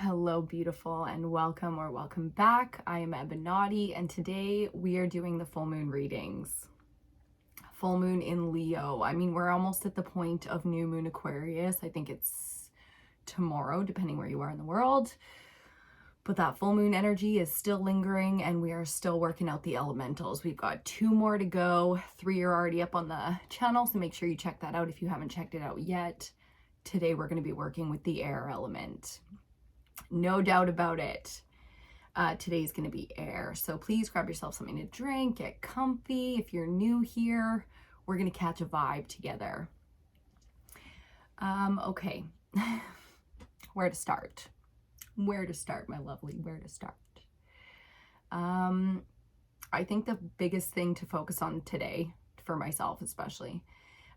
Hello, beautiful, and welcome or welcome back. I am EBINOTTI, and today we are doing the full moon readings. Full moon in Leo. I mean, we're almost at the point of new moon Aquarius. I think it's tomorrow, depending where you are in the world. But that full moon energy is still lingering, and we are still working out the elementals. We've got 2 more to go. 3 are already up on the channel, so make sure you check that out if you haven't checked it out yet. Today, we're going to be working with the air element. No doubt about it. Today's going to be air. So please grab yourself something to drink, get comfy. If you're new here, we're going to catch a vibe together. Okay. Where to start? Where to start, my lovely? Where to start? I think the biggest thing to focus on today, for myself especially,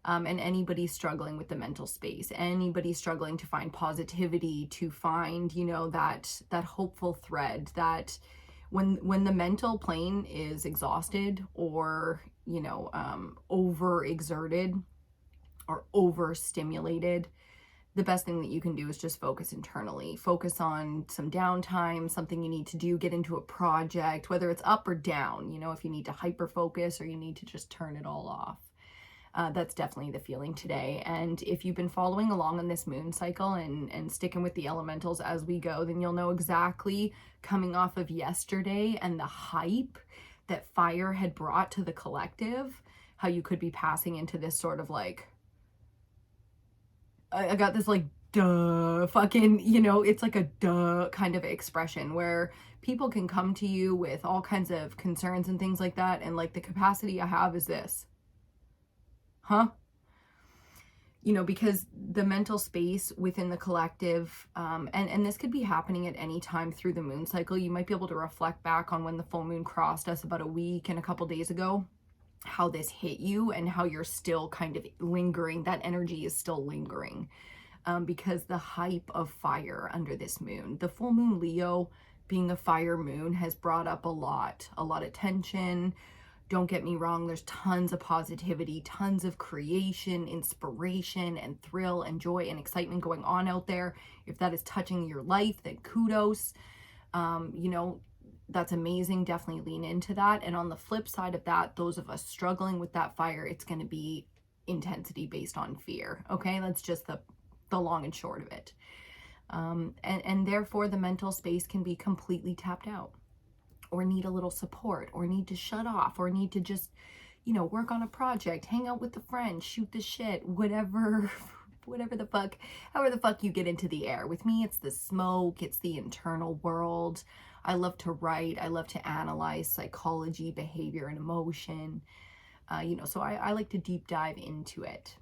and anybody struggling with the mental space, anybody struggling to find positivity, to find, that hopeful thread, that when the mental plane is exhausted or, overexerted or overstimulated, the best thing that you can do is just focus internally. Focus on some downtime, something you need to do, get into a project, whether it's up or down, if you need to hyper focus or you need to just turn it all off. That's definitely the feeling today. And if you've been following along on this moon cycle and sticking with the elementals as we go, then you'll know exactly, coming off of yesterday and the hype that fire had brought to the collective, how you could be passing into this sort of like, I got this like duh fucking, it's like a duh kind of expression where people can come to you with all kinds of concerns and things like that, and like the capacity I have is this. Huh? Because the mental space within the collective, and this could be happening at any time through the moon cycle. You might be able to reflect back on when the full moon crossed us about a week and a couple days ago, how this hit you and how you're still kind of lingering. That energy is still lingering, because the hype of fire under this moon, the full moon Leo being a fire moon, has brought up a lot of tension. Don't get me wrong, there's tons of positivity, tons of creation, inspiration, and thrill and joy and excitement going on out there. If that is touching your life, then kudos. That's amazing. Definitely lean into that. And on the flip side of that, those of us struggling with that fire, it's going to be intensity based on fear. Okay, that's just the long and short of it. And therefore, the mental space can be completely tapped out, or need a little support, or need to shut off, or need to just, work on a project, hang out with a friend, shoot the shit, whatever the fuck, however the fuck you get into the air. With me, it's the smoke, it's the internal world. I love to write, I love to analyze psychology, behavior, and emotion. So I like to deep dive into it.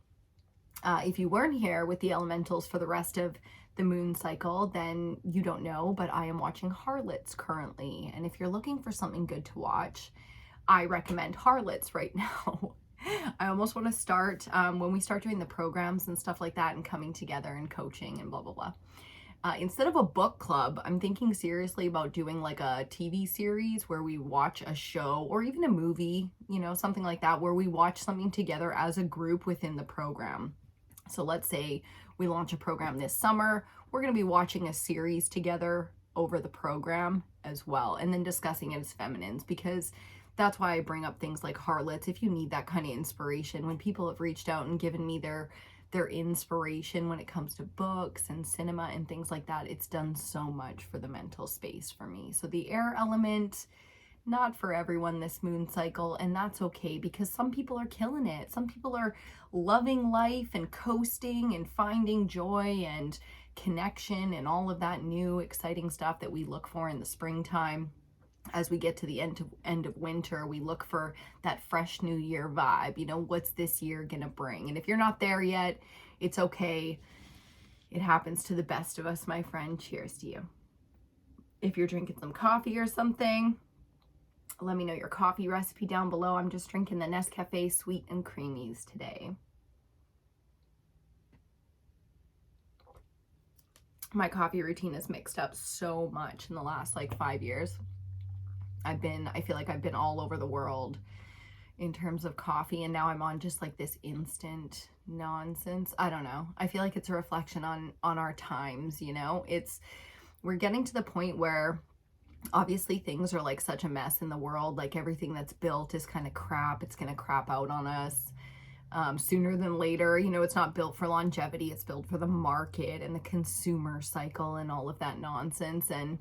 If you weren't here with the elementals for the rest of the moon cycle, then you don't know, but I am watching Harlots currently. And if you're looking for something good to watch, I recommend Harlots right now. I almost want to start, when we start doing the programs and stuff like that and coming together and coaching and blah, blah, blah. Instead of a book club, I'm thinking seriously about doing like a TV series where we watch a show or even a movie, something like that, where we watch something together as a group within the program. So let's say we launch a program this summer, we're going to be watching a series together over the program as well, and then discussing it as feminines, because that's why I bring up things like Harlots. If you need that kind of inspiration, when people have reached out and given me their inspiration when it comes to books and cinema and things like that, it's done so much for the mental space for me. So the air element, not for everyone this moon cycle, and that's okay, because some people are killing it. Some people are loving life and coasting and finding joy and connection and all of that new exciting stuff that we look for in the springtime. As we get to the end of winter, we look for that fresh new year vibe. What's this year gonna bring? And if you're not there yet, it's okay. It happens to the best of us, my friend. Cheers to you. If you're drinking some coffee or something, let me know your coffee recipe down below. I'm just drinking the Nescafe Sweet and Creamies today. My coffee routine has mixed up so much in the last 5 years. I feel like I've been all over the world in terms of coffee, and now I'm on just this instant nonsense. I don't know. I feel like it's a reflection on our times, It's we're getting to the point where obviously things are like such a mess in the world. Like everything that's built is kind of crap. It's going to crap out on us sooner than later. You know, it's not built for longevity. It's built for the market and the consumer cycle and all of that nonsense. And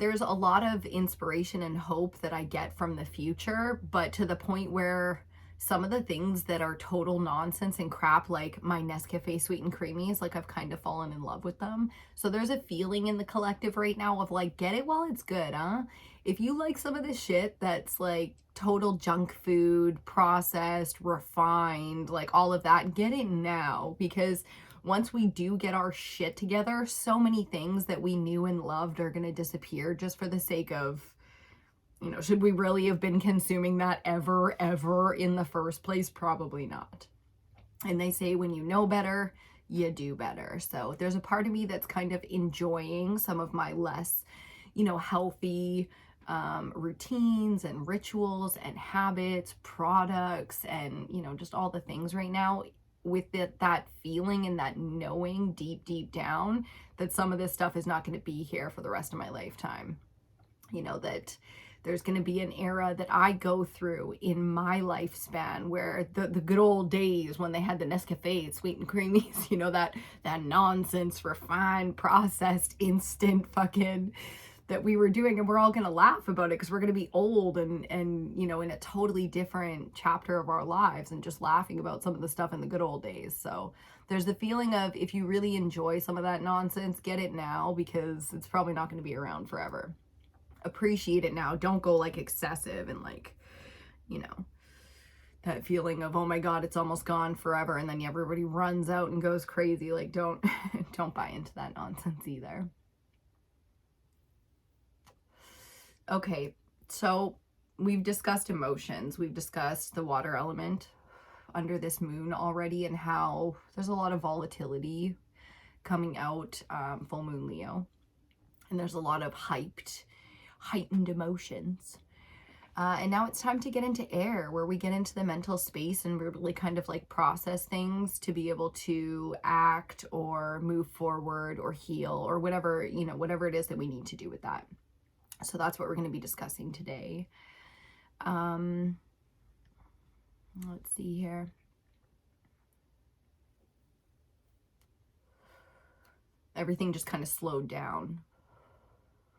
there's a lot of inspiration and hope that I get from the future, but to the point where some of the things that are total nonsense and crap, like my Nescafe Sweet and Creamies, like I've kind of fallen in love with them. So there's a feeling in the collective right now of like, get it while it's good, huh? If you like some of this shit that's like total junk food, processed, refined, like all of that, get it now, because once we do get our shit together, so many things that we knew and loved are going to disappear just for the sake of, you know, should we really have been consuming that ever in the first place? Probably not. And they say when you know better, you do better. So there's a part of me that's kind of enjoying some of my less, you know, healthy routines and rituals and habits, products, and, you know, just all the things right now, with that feeling and that knowing deep down that some of this stuff is not going to be here for the rest of my lifetime. You know, that there's going to be an era that I go through in my lifespan where the good old days when they had the Nescafe Sweet and Creamies, you know, that nonsense, refined, processed, instant fucking that we were doing, and we're all going to laugh about it because we're going to be old and you know, in a totally different chapter of our lives, and just laughing about some of the stuff in the good old days. So there's the feeling of, if you really enjoy some of that nonsense, get it now, because it's probably not going to be around forever. Appreciate it now. Don't go like excessive and like, you know, that feeling of, oh my God, it's almost gone forever, and then everybody runs out and goes crazy. Like, don't buy into that nonsense either. Okay, so we've discussed emotions. We've discussed the water element under this moon already, and how there's a lot of volatility coming out full moon Leo. And there's a lot of heightened emotions. And now it's time to get into air, where we get into the mental space and really kind of like process things to be able to act or move forward or heal or whatever, you know, whatever it is that we need to do with that. So that's what we're going to be discussing today. Let's see here. Everything just kind of slowed down,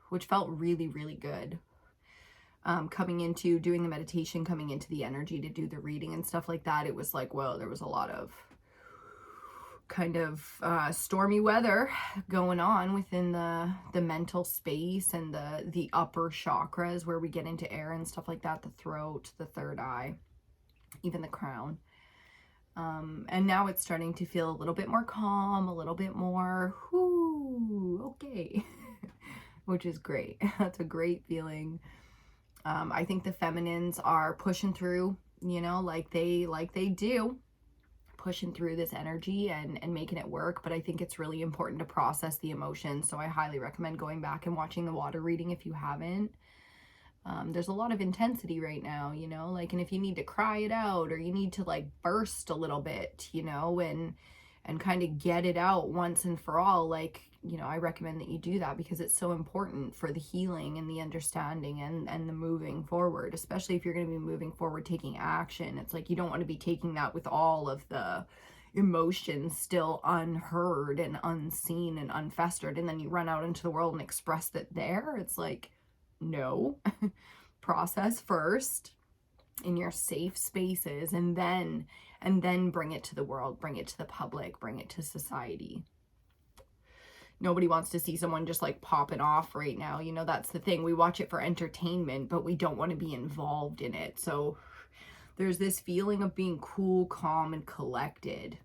which felt really good. Coming into doing the meditation, coming into the energy to do the reading and stuff like that, it was like, whoa, there was a lot of kind of stormy weather going on within the mental space and the upper chakras, where we get into air and stuff like that, the throat, the third eye, even the crown. And now it's starting to feel a little bit more calm, a little bit more, whoo, okay, which is great. That's a great feeling. I think the feminines are pushing through, you know, like they do, pushing through this energy and making it work. But I think it's really important to process the emotions. So I highly recommend going back and watching the water reading if you haven't. There's a lot of intensity right now, you know, like, and if you need to cry it out, or you need to like burst a little bit, you know, and kind of get it out once and for all, like, you know, I recommend that you do that, because it's so important for the healing and the understanding and the moving forward, especially if you're going to be moving forward, taking action. It's like, you don't want to be taking that with all of the emotions still unheard and unseen and unfestered, and then you run out into the world and express it there. It's like, no, process first in your safe spaces, and then bring it to the world, bring it to the public, bring it to society. Nobody wants to see someone just like popping off right now. You know, that's the thing. We watch it for entertainment, but we don't want to be involved in it. So there's this feeling of being cool, calm, and collected,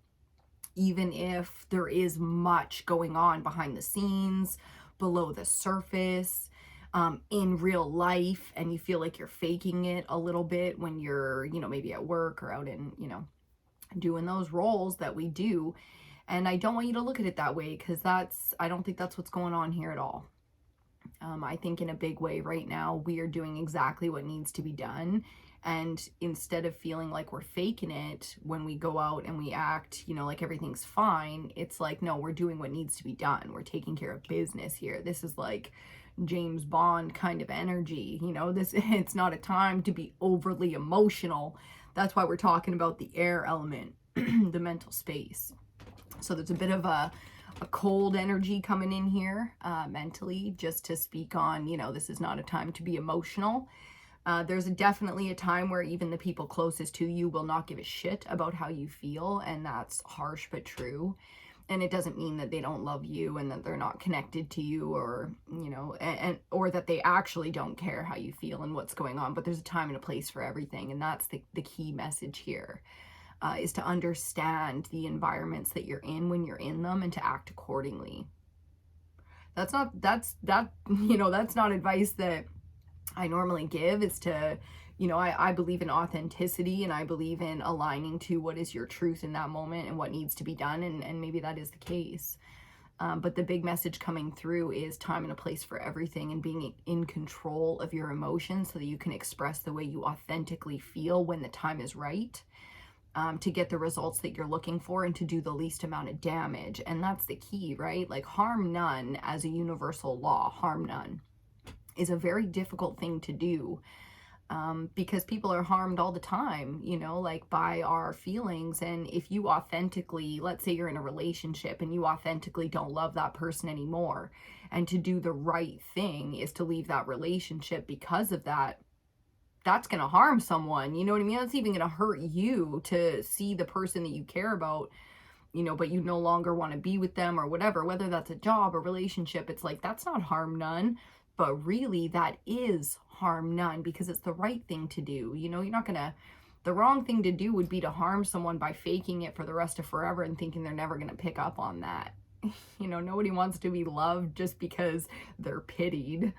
even if there is much going on behind the scenes, below the surface, in real life, and you feel like you're faking it a little bit when you're, you know, maybe at work or out in, you know, doing those roles that we do. And I don't want you to look at it that way, because I don't think that's what's going on here at all. I think in a big way right now, we are doing exactly what needs to be done. And instead of feeling like we're faking it when we go out and we act, like everything's fine, it's like, no, we're doing what needs to be done. We're taking care of business here. This is like James Bond kind of energy. It's not a time to be overly emotional. That's why we're talking about the air element, the mental space. So there's a bit of a cold energy coming in here mentally, just to speak on, this is not a time to be emotional. There's definitely a time where even the people closest to you will not give a shit about how you feel, and that's harsh but true. And it doesn't mean that they don't love you and that they're not connected to you, or or that they actually don't care how you feel and what's going on. But there's a time and a place for everything, and that's the key message here. Is to understand the environments that you're in when you're in them and to act accordingly. That's not advice that I normally give. Is to, I believe in authenticity, and I believe in aligning to what is your truth in that moment and what needs to be done. And maybe that is the case. But the big message coming through is time and a place for everything, and being in control of your emotions so that you can express the way you authentically feel when the time is right. To get the results that you're looking for and to do the least amount of damage. And that's the key, right? Like, harm none as a universal law, harm none, is a very difficult thing to do, because people are harmed all the time, like by our feelings. And if you authentically, let's say you're in a relationship and you authentically don't love that person anymore, and to do the right thing is to leave that relationship because of that, that's going to harm someone. You know what I mean? That's even going to hurt you to see the person that you care about, but you no longer want to be with them or whatever, whether that's a job or relationship. It's like, that's not harm none, but really that is harm none, because it's the right thing to do. You're not going to, the wrong thing to do would be to harm someone by faking it for the rest of forever and thinking they're never going to pick up on that. Nobody wants to be loved just because they're pitied.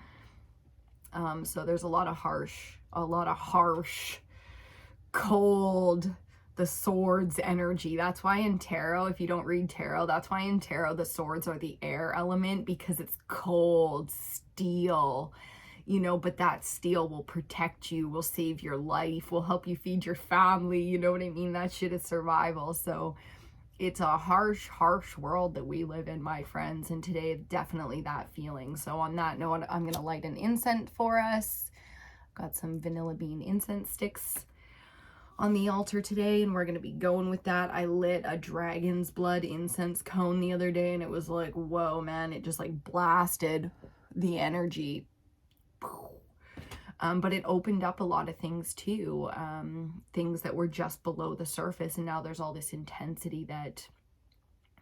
So there's a lot of harsh, cold, the swords energy. That's why in tarot, if you don't read tarot, that's why in tarot the swords are the air element, because it's cold steel, but that steel will protect you, will save your life, will help you feed your family. You know what I mean? That shit is survival. So it's a harsh world that we live in, my friends, and today definitely that feeling. So on that note, I'm gonna light an incense for us. Got some vanilla bean incense sticks on the altar today, and we're gonna be going with that. I lit a dragon's blood incense cone the other day, and it was like, whoa, man, it just like blasted the energy. But it opened up a lot of things too, things that were just below the surface, and now there's all this intensity that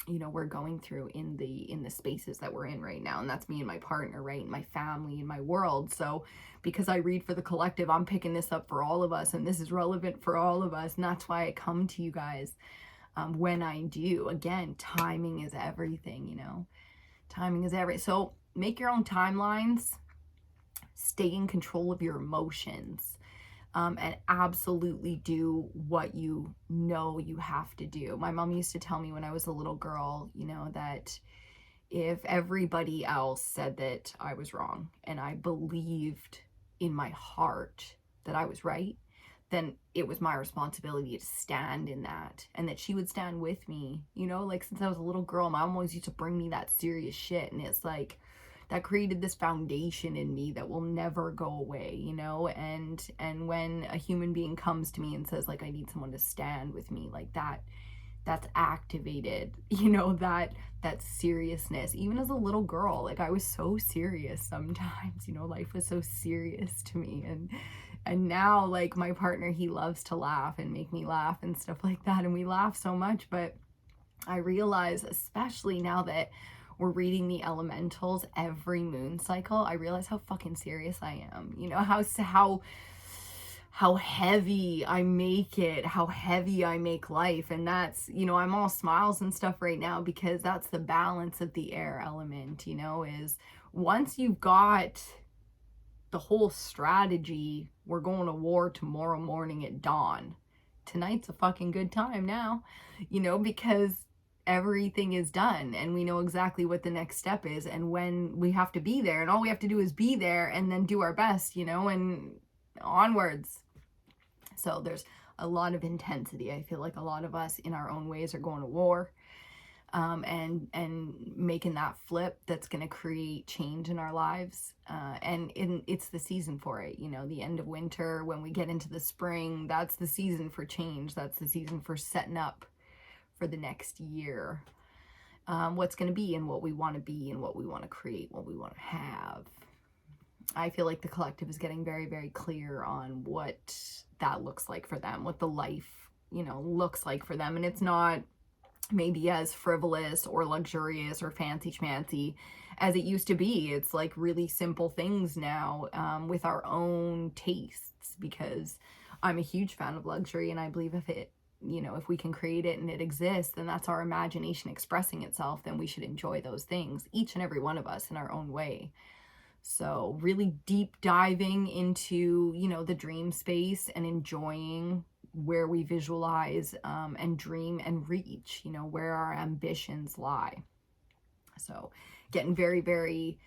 we're going through in the spaces that we're in right now. And that's me and my partner, right, and my family and my world. So because I read for the collective, I'm picking this up for all of us, and this is relevant for all of us, and that's why I come to you guys when I do. Again, timing is everything. Timing is everything. So make your own timelines. Stay in control of your emotions, and absolutely do what you know you have to do. My mom used to tell me when I was a little girl, that if everybody else said that I was wrong and I believed in my heart that I was right, then it was my responsibility to stand in that, and that she would stand with me. Like, since I was a little girl, my mom always used to bring me that serious shit, and it's like, that created this foundation in me that will never go away, and when a human being comes to me and says, like, I need someone to stand with me, like, that's activated, that seriousness. Even as a little girl, like, I was so serious sometimes, life was so serious to me, and now, like, my partner, he loves to laugh and make me laugh and stuff like that, and we laugh so much. But I realize, especially now that we're reading the elementals every moon cycle, I realize how fucking serious I am. How heavy I make it, how heavy I make life. And that's, I'm all smiles and stuff right now, because that's the balance of the air element, is once you've got the whole strategy, we're going to war tomorrow morning at dawn. Tonight's a fucking good time now, because everything is done and we know exactly what the next step is and when we have to be there, and all we have to do is be there and then do our best, and onwards. So there's a lot of intensity. I feel like a lot of us in our own ways are going to war, and making that flip that's going to create change in our lives. And it's the season for it. The end of winter, when we get into the spring, that's the season for change. That's the season for setting up for the next year. What's going to be and what we want to be and what we want to create, what we want to have. I feel like the collective is getting very, very clear on what that looks like for them, what the life, looks like for them. And it's not maybe as frivolous or luxurious or fancy schmancy as it used to be. It's like really simple things now, with our own tastes, because I'm a huge fan of luxury, and I believe if we can create it and it exists, then that's our imagination expressing itself. Then we should enjoy those things, each and every one of us in our own way. So really deep diving into, the dream space and enjoying where we visualize, and dream and reach, where our ambitions lie. So getting very, very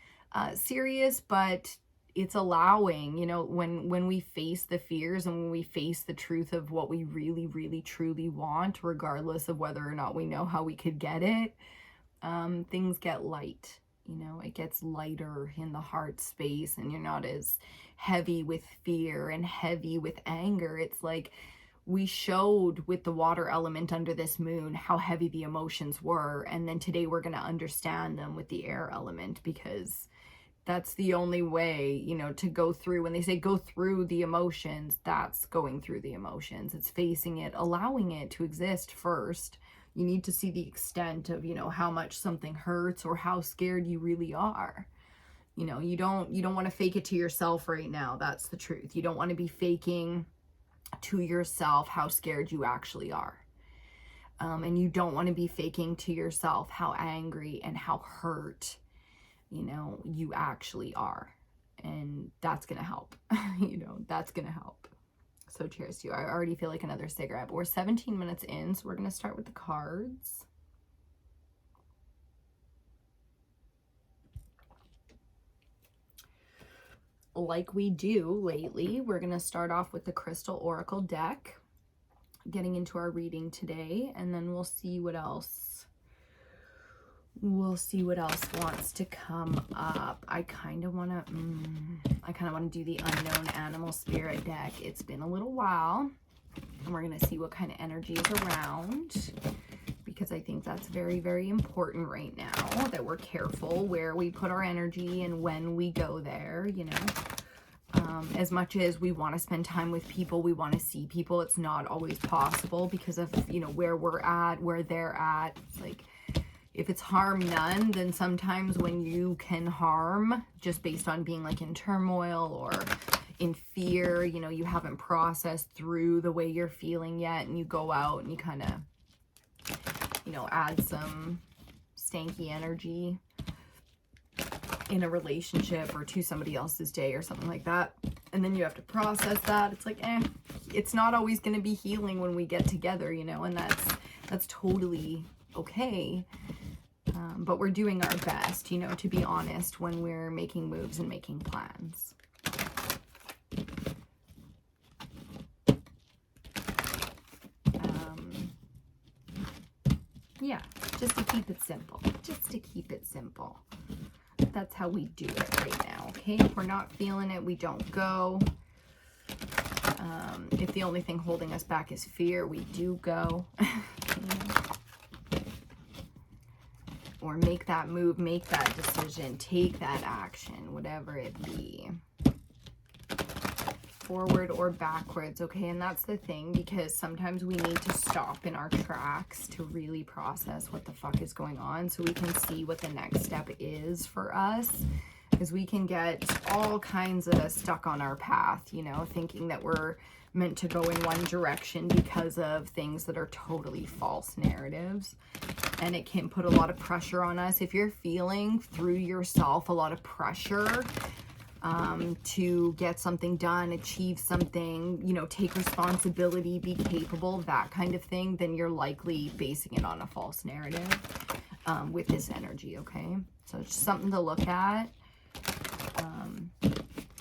serious, but it's allowing, when we face the fears and when we face the truth of what we really, really, truly want, regardless of whether or not we know how we could get it, things get light. It gets lighter in the heart space, and you're not as heavy with fear and heavy with anger. It's like we showed with the water element under this moon how heavy the emotions were, and then today we're going to understand them with the air element, because that's the only way, to go through. When they say go through the emotions, that's going through the emotions. It's facing it, allowing it to exist first. You need to see the extent of, how much something hurts or how scared you really are. You don't want to fake it to yourself right now. That's the truth. You don't want to be faking to yourself how scared you actually are. And you don't want to be faking to yourself how angry and how hurt, you actually are. And that's going to help. That's going to help. So cheers to you. I already feel like another cigarette, but we're 17 minutes in, so we're going to start with the cards. Like we do lately, we're going to start off with the Crystal Oracle deck, getting into our reading today, and then we'll see what else. We'll see what else wants to come up. I kind of want to do the Unknown Animal Spirit deck. It's been a little while, and we're going to see what kind of energy is around, because I think that's very, very important right now, that we're careful where we put our energy and when we go there, as much as we want to spend time with people, we want to see people, it's not always possible because of, where we're at, where they're at. It's like, if it's harm none, then sometimes when you can harm just based on being like in turmoil or in fear, you haven't processed through the way you're feeling yet, and you go out and you kind of, add some stanky energy in a relationship or to somebody else's day or something like that, and then you have to process that. It's like, it's not always going to be healing when we get together, and that's totally okay. But we're doing our best, to be honest, when we're making moves and making plans. Yeah, just to keep it simple. Just to keep it simple. That's how we do it right now, okay? If we're not feeling it, we don't go. If the only thing holding us back is fear, we do go. Or make that move, make that decision, take that action, whatever it be. Forward or backwards, okay? And that's the thing, because sometimes we need to stop in our tracks to really process what the fuck is going on, so we can see what the next step is for us. Because we can get all kinds of stuck on our path, thinking that we're meant to go in one direction because of things that are totally false narratives. And it can put a lot of pressure on us. If you're feeling through yourself a lot of pressure, to get something done, achieve something, you know, take responsibility, be capable, that kind of thing, then you're likely basing it on a false narrative with this energy, okay? So it's just something to look at.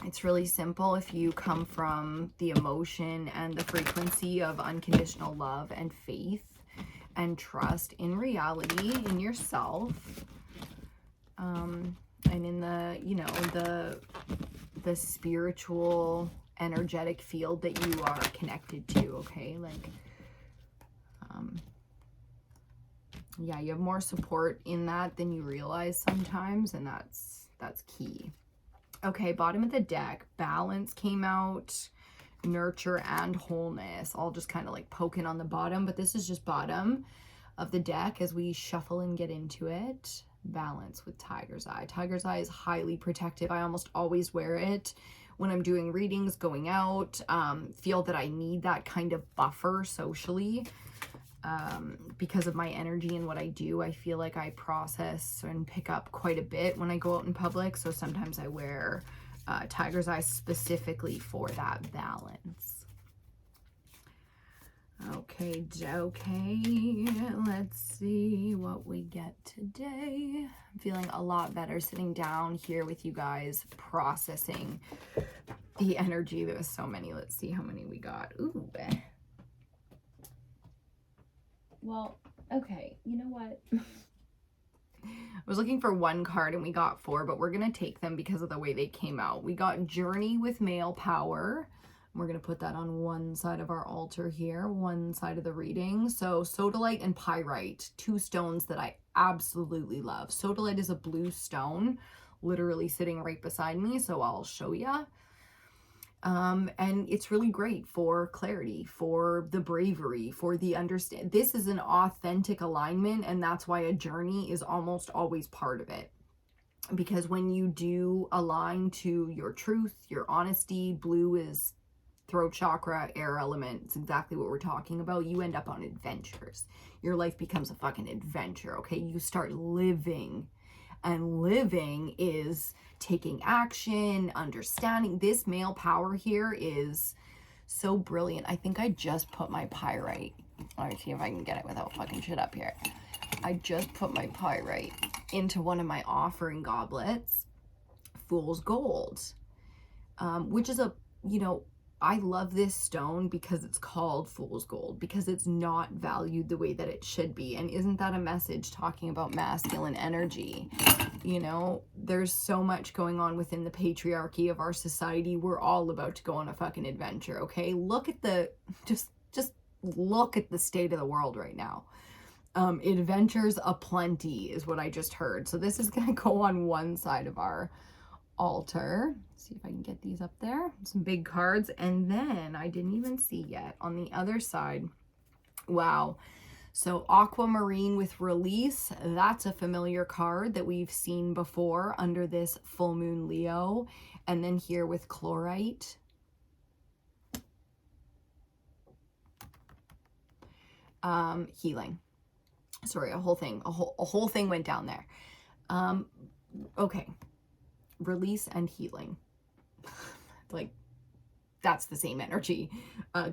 It's really simple. If you come from the emotion and the frequency of unconditional love and faith and trust in reality, in yourself, and in the, you know, the spiritual energetic field that you are connected to, okay? Like, yeah, you have more support in that than you realize sometimes, and that's key. Okay, bottom of the deck, balance came out, nurture and wholeness, all just kind of like poking on the bottom, but this is just bottom of the deck as we shuffle and get into it. Balance with tiger's eye. Tiger's eye is highly protective. I almost always wear it when I'm doing readings, going out, feel that I need that kind of buffer socially. Because of my energy and what I do, I feel like I process and pick up quite a bit when I go out in public. So sometimes I wear tiger's eye specifically for that balance. Okay, let's see what we get today. I'm feeling a lot better sitting down here with you guys, processing the energy. There was so many. Let's see how many we got. Ooh. Well, okay, you know what? I was looking for one card and we got 4, but we're going to take them because of the way they came out. We got Journey with Male Power. We're going to put that on one side of our altar here, one side of the reading. So sodalite and pyrite, 2 stones that I absolutely love. Sodalite is a blue stone, literally sitting right beside me, so I'll show you. And it's really great for clarity, for the bravery, for the understand. This is an authentic alignment, and that's why a journey is almost always part of it. Because when you do align to your truth, your honesty, blue is throat chakra, air element. It's exactly what we're talking about. You end up on adventures. Your life becomes a fucking adventure, okay? You start living, and living is taking action, understanding. This male power here is so brilliant. I think I just put my pyrite. Let me see if I can get it without fucking shit up here. I just put my pyrite into one of my offering goblets, Fool's Gold, which is a, you know, I love this stone because it's called Fool's Gold, because it's not valued the way that it should be. And isn't that a message talking about masculine energy? You know, there's so much going on within the patriarchy of our society. We're all about to go on a fucking adventure, okay? Look at the, just look at the state of the world right now. Adventures aplenty is what I just heard. So this is going to go on one side of our altar. See if I can get these up there. Some big cards. And then I didn't even see yet on the other side. Wow. So Aquamarine with Release. That's a familiar card that we've seen before under this full moon Leo. And then here with Chlorite. Healing. Sorry, a whole thing went down there. Okay. Release and healing. Like, that's the same energy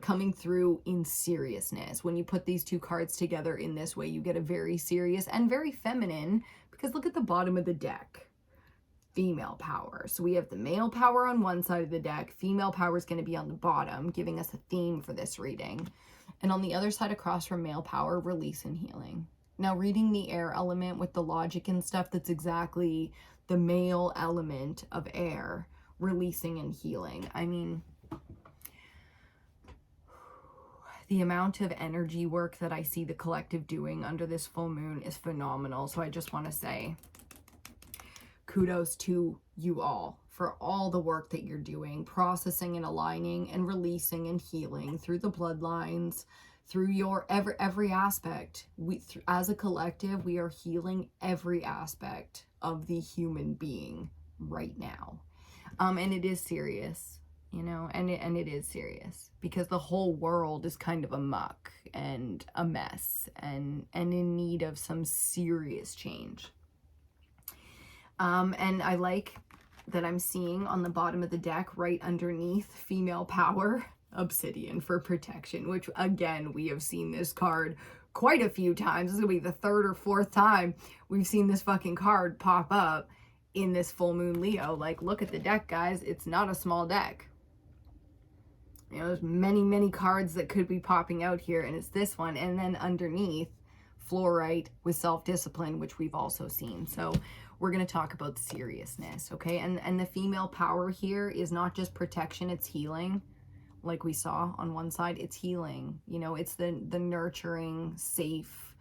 coming through in seriousness. When you put these 2 cards together in this way, you get a very serious and very feminine, because look at the bottom of the deck. Female power. So we have the male power on one side of the deck. Female power is going to be on the bottom, giving us a theme for this reading. And on the other side across from male power, release and healing. Now, reading the air element with the logic and stuff, that's exactly the male element of air, releasing and healing. I mean, the amount of energy work that I see the collective doing under this full moon is phenomenal. So I just want to say kudos to you all for all the work that you're doing, processing and aligning and releasing and healing through the bloodlines, through your every aspect. As a collective, we are healing every aspect of the human being right now. And it is serious, you know, and it is serious, because the whole world is kind of a muck and a mess and in need of some serious change. And I like that I'm seeing on the bottom of the deck right underneath female power, obsidian for protection, which again, we have seen this card quite a few times. This will be the third or fourth time we've seen this fucking card pop up in this full moon Leo. Like, look at the deck, guys. It's not a small deck. You know, there's many cards that could be popping out here, and it's this one. And then underneath, fluorite with self-discipline, which we've also seen. So we're going to talk about seriousness, okay? And the female power here is not just protection, it's healing. Like we saw on one side, it's healing. You know, it's the nurturing, safe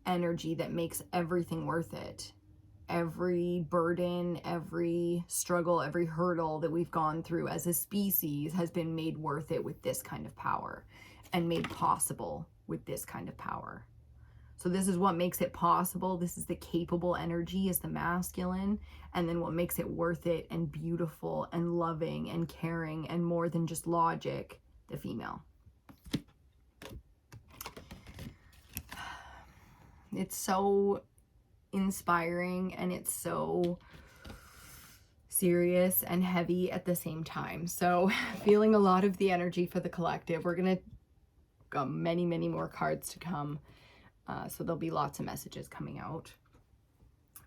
energy that makes everything worth it. Every burden, every struggle, every hurdle that we've gone through as a species has been made worth it with this kind of power, and made possible with this kind of power. So this is what makes it possible. This is the capable energy, is the masculine. And then what makes it worth it and beautiful and loving and caring and more than just logic, the female. It's so inspiring, and it's so serious and heavy at the same time. So feeling a lot of the energy for the collective. We're going to got many more cards to come. So there'll be lots of messages coming out.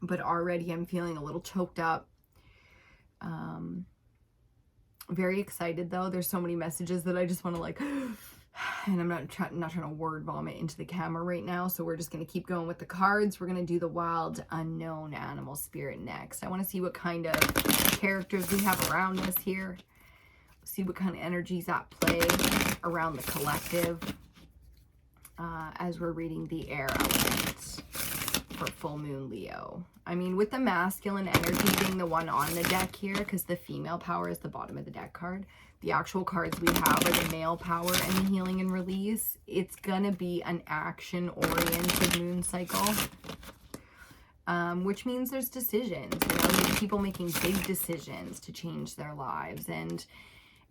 But already I'm feeling a little choked up. Very excited though. There's so many messages that I just want to like, and I'm not trying to word vomit into the camera right now. So we're just going to keep going with the cards. We're going to do the wild unknown animal spirit next. I want to see what kind of characters we have around us here. See what kind of energies at play around the collective. As we're reading the air elements for full moon Leo. I mean, with the masculine energy being the one on the deck here, because the female power is the bottom of the deck card, the actual cards we have are the male power and the healing and release. It's gonna be an action-oriented moon cycle, which means there's decisions. You know, there's people making big decisions to change their lives,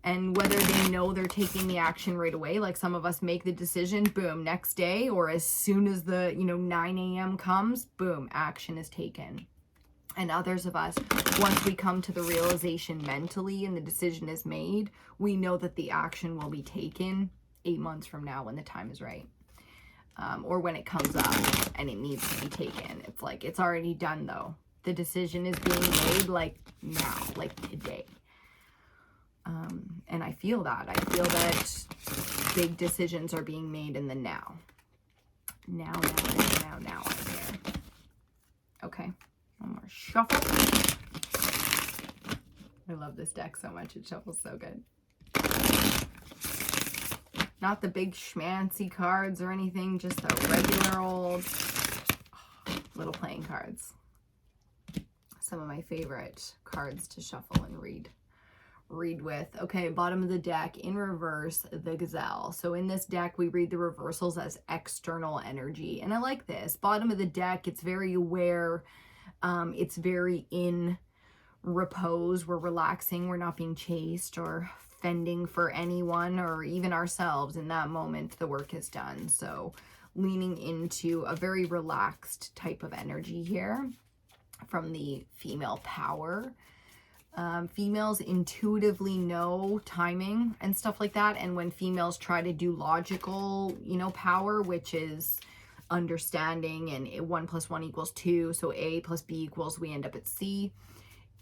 and whether they know they're taking the action right away, like some of us make the decision, boom, next day, or as soon as the, 9 a.m. comes, boom, action is taken. And others of us, once we come to the realization mentally and the decision is made, we know that the action will be taken 8 months from now when the time is right. Or when it comes up and it needs to be taken. It's like, it's already done though. The decision is being made like now, like today. And I feel that. I feel that big decisions are being made in the now. Now out here. Okay. One more shuffle. I love this deck so much. It shuffles so good. Not the big schmancy cards or anything, just the regular old little playing cards. Some of my favorite cards to shuffle and read with. Okay, bottom of the deck in reverse, the gazelle. So in this deck we read the reversals as external energy, and I like this. Bottom of the deck, it's very aware, it's very in repose. We're relaxing, we're not being chased or fending for anyone or even ourselves. In that moment the work is done. So leaning into a very relaxed type of energy here from the female power. Females intuitively know timing and stuff like that. And when females try to do logical, power, which is understanding and 1 + 1 = 2. So A + B =, we end up at C.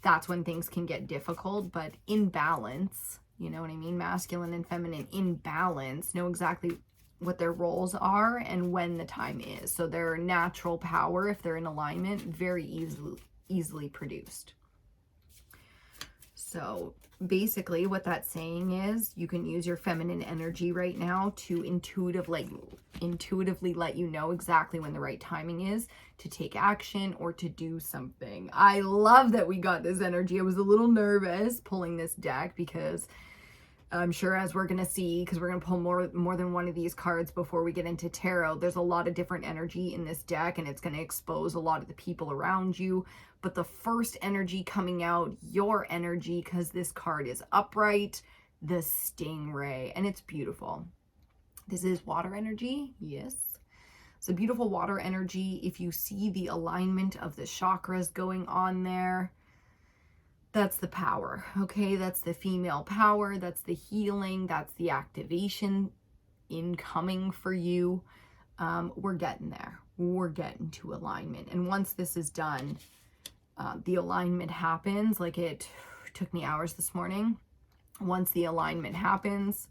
That's when things can get difficult, but in balance, you know what I mean? Masculine and feminine in balance know exactly what their roles are and when the time is. So their natural power, if they're in alignment, very easily produced. So basically what that's saying is you can use your feminine energy right now to intuitively let you know exactly when the right timing is to take action or to do something. I love that we got this energy. I was a little nervous pulling this deck because I'm sure, as we're going to see, because we're going to pull more than one of these cards before we get into tarot, there's a lot of different energy in this deck, and it's going to expose a lot of the people around you. But the first energy coming out, your energy, because this card is upright, the stingray, and it's beautiful. This is water energy, yes. It's a beautiful water energy. If you see the alignment of the chakras going on there, That's the power, okay? That's the female power. That's the healing. That's the activation incoming for you. We're getting there. We're getting to alignment. And once this is done, the alignment happens. Like, it took me hours this morning. Once the alignment happens,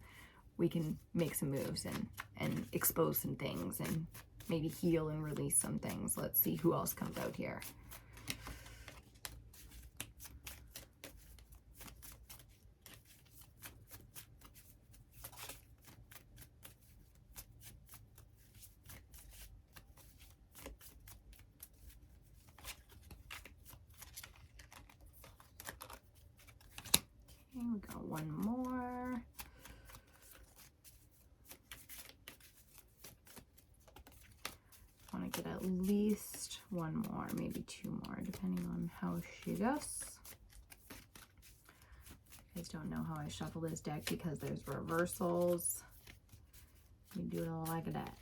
we can make some moves and expose some things and maybe heal and release some things. Let's see who else comes out here. Okay, we got one more. I want to get at least one more, maybe two more, depending on how she goes. You guys don't know how I shuffle this deck because there's reversals. We do it all like that.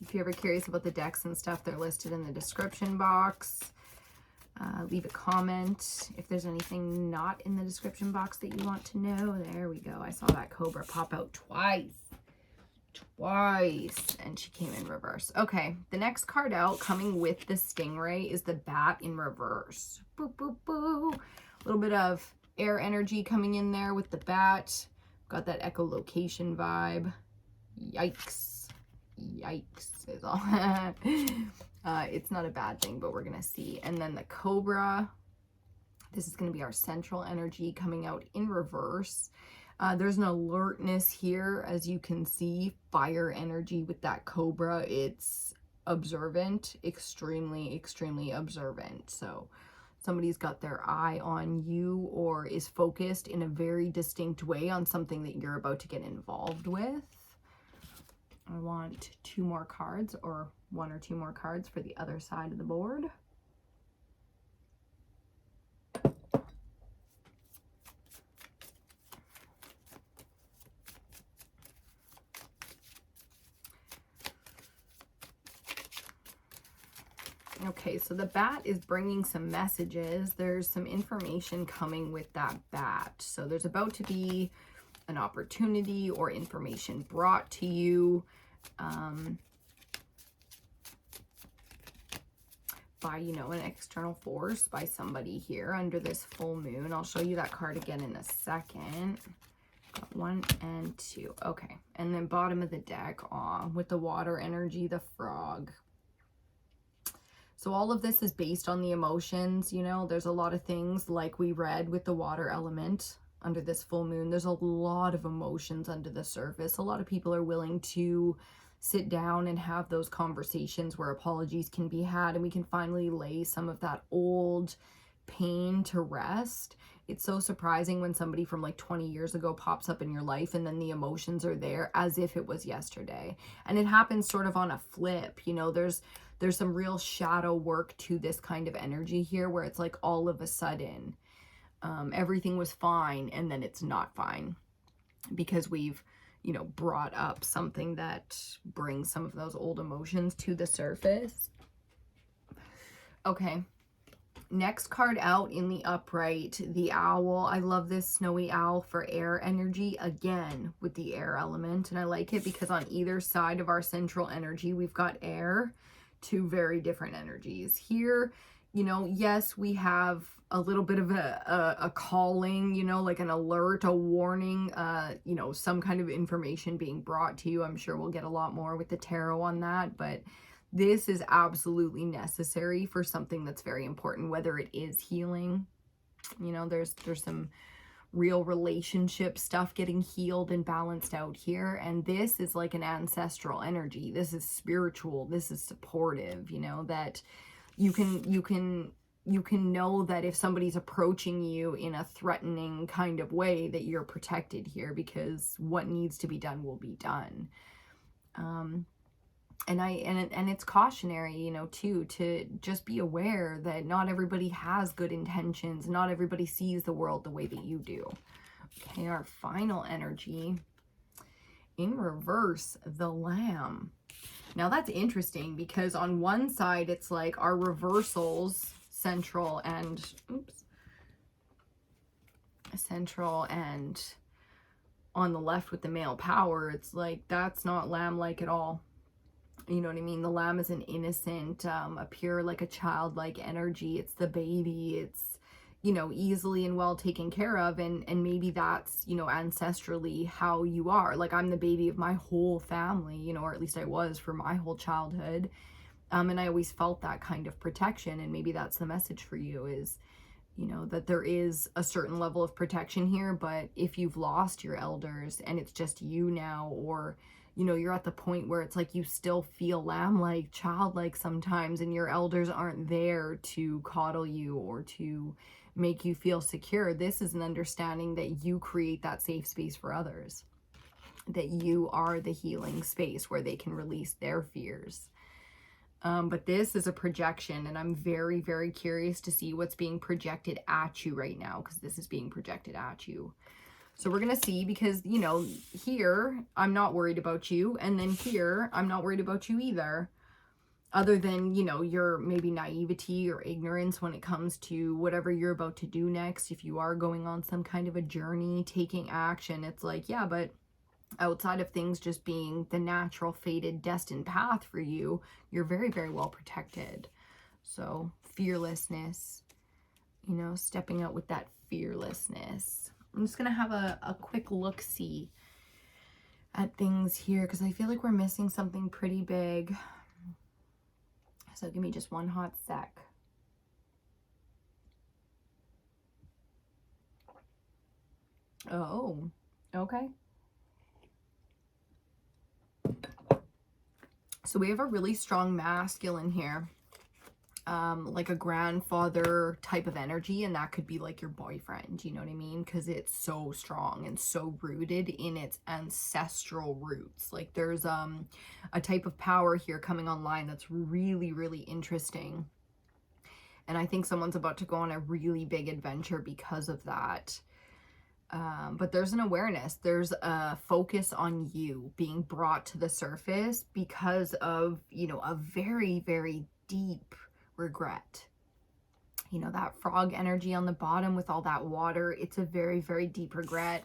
If you're ever curious about the decks and stuff, they're listed in the description box. Leave a comment if there's anything not in the description box that you want to know. There we go. I saw that cobra pop out twice, and she came in reverse. Okay, the next card out coming with the stingray is the bat in reverse. Boo, boo, boo. A little bit of air energy coming in there with the bat. Got that echolocation vibe. Yikes. Yikes is all. It's not a bad thing, but we're gonna see. And then the cobra, this is gonna be our central energy coming out in reverse. There's an alertness here, as you can see. Fire energy with that cobra. It's observant, extremely, extremely observant. So somebody's got their eye on you or is focused in a very distinct way on something that you're about to get involved with. I want two more cards, or one or two more cards for the other side of the board. Okay, so the bat is bringing some messages. There's some information coming with that bat. So there's about to be an opportunity or information brought to you by, you know, an external force, by somebody here under this full moon. I'll show you that card again in a second. Got 1 and 2. Okay, and then bottom of the deck, with the water energy, the frog. So all of this is based on the emotions, you know. There's a lot of things, like we read with the water element under this full moon. There's a lot of emotions under the surface. A lot of people are willing to sit down and have those conversations where apologies can be had, and we can finally lay some of that old pain to rest. It's so surprising when somebody from like 20 years ago pops up in your life and then the emotions are there as if it was yesterday. And it happens sort of on a flip, you know. There's some real shadow work to this kind of energy here, where it's like all of a sudden everything was fine and then it's not fine because we've, you know, brought up something that brings some of those old emotions to the surface. Okay, next card out in the upright, the owl. I love this snowy owl for air energy, again with the air element, and I like it because on either side of our central energy we've got air. Two very different energies here. You know, yes, we have a little bit of a calling, you know, like an alert, a warning, you know, some kind of information being brought to you. I'm sure we'll get a lot more with the tarot on that, but this is absolutely necessary for something that's very important, whether it is healing. You know, there's some real relationship stuff getting healed and balanced out here, and this is like an ancestral energy. This is spiritual, this is supportive, you know, that you can know that if somebody's approaching you in a threatening kind of way, that you're protected here, because what needs to be done will be done. And it's cautionary, you know, too, to just be aware that not everybody has good intentions. Not everybody sees the world the way that you do. Okay, our final energy in reverse, the Lamb. Now that's interesting because on one side it's like our reversals central and, oops, central and on the left with the male power, it's like, that's not lamb-like at all. You know what I mean? The lamb is an innocent, a pure, like a childlike energy. It's the baby. It's, you know, easily and well taken care of. And maybe that's, you know, ancestrally how you are. Like, I'm the baby of my whole family, you know, or at least I was for my whole childhood. And I always felt that kind of protection. And maybe that's the message for you is, you know, that there is a certain level of protection here. But if you've lost your elders and it's just you now, or, you know, you're at the point where it's like you still feel lamb-like, childlike sometimes, and your elders aren't there to coddle you or to make you feel secure. This is an understanding that you create that safe space for others, that you are the healing space where they can release their fears. But this is a projection, and I'm very, very curious to see what's being projected at you right now, because this is being projected at you. So we're going to see, because, you know, here, I'm not worried about you. And then here, I'm not worried about you either. Other than, you know, your maybe naivety or ignorance when it comes to whatever you're about to do next. If you are going on some kind of a journey, taking action, it's like, yeah, but outside of things just being the natural, fated, destined path for you, you're very, very well protected. So fearlessness, you know, stepping out with that fearlessness. I'm just going to have a quick look-see at things here, because I feel like we're missing something pretty big. So give me just one hot sec. Oh, okay. So we have a really strong masculine here. Like a grandfather type of energy, and that could be like your boyfriend, you know what I mean? Because it's so strong and so rooted in its ancestral roots. Like there's a type of power here coming online that's really, really interesting. And I think someone's about to go on a really big adventure because of that. But there's an awareness, there's a focus on you being brought to the surface because of, you know, a very, very deep regret. You know, that frog energy on the bottom with all that water, it's a very, very deep regret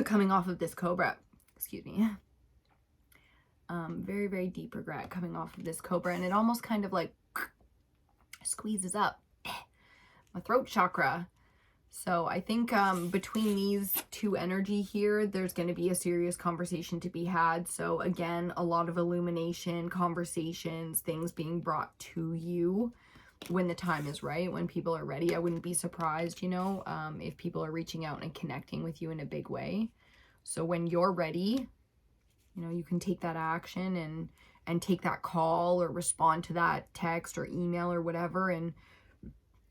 coming off of this cobra. Excuse me. Very, very deep regret coming off of this cobra, and it almost kind of like squeezes up my throat chakra. So I think between these two energy here, there's going to be a serious conversation to be had. So again, a lot of illumination, conversations, things being brought to you when the time is right, when people are ready. I wouldn't be surprised, you know, if people are reaching out and connecting with you in a big way. So when you're ready, you know, you can take that action and take that call or respond to that text or email or whatever, and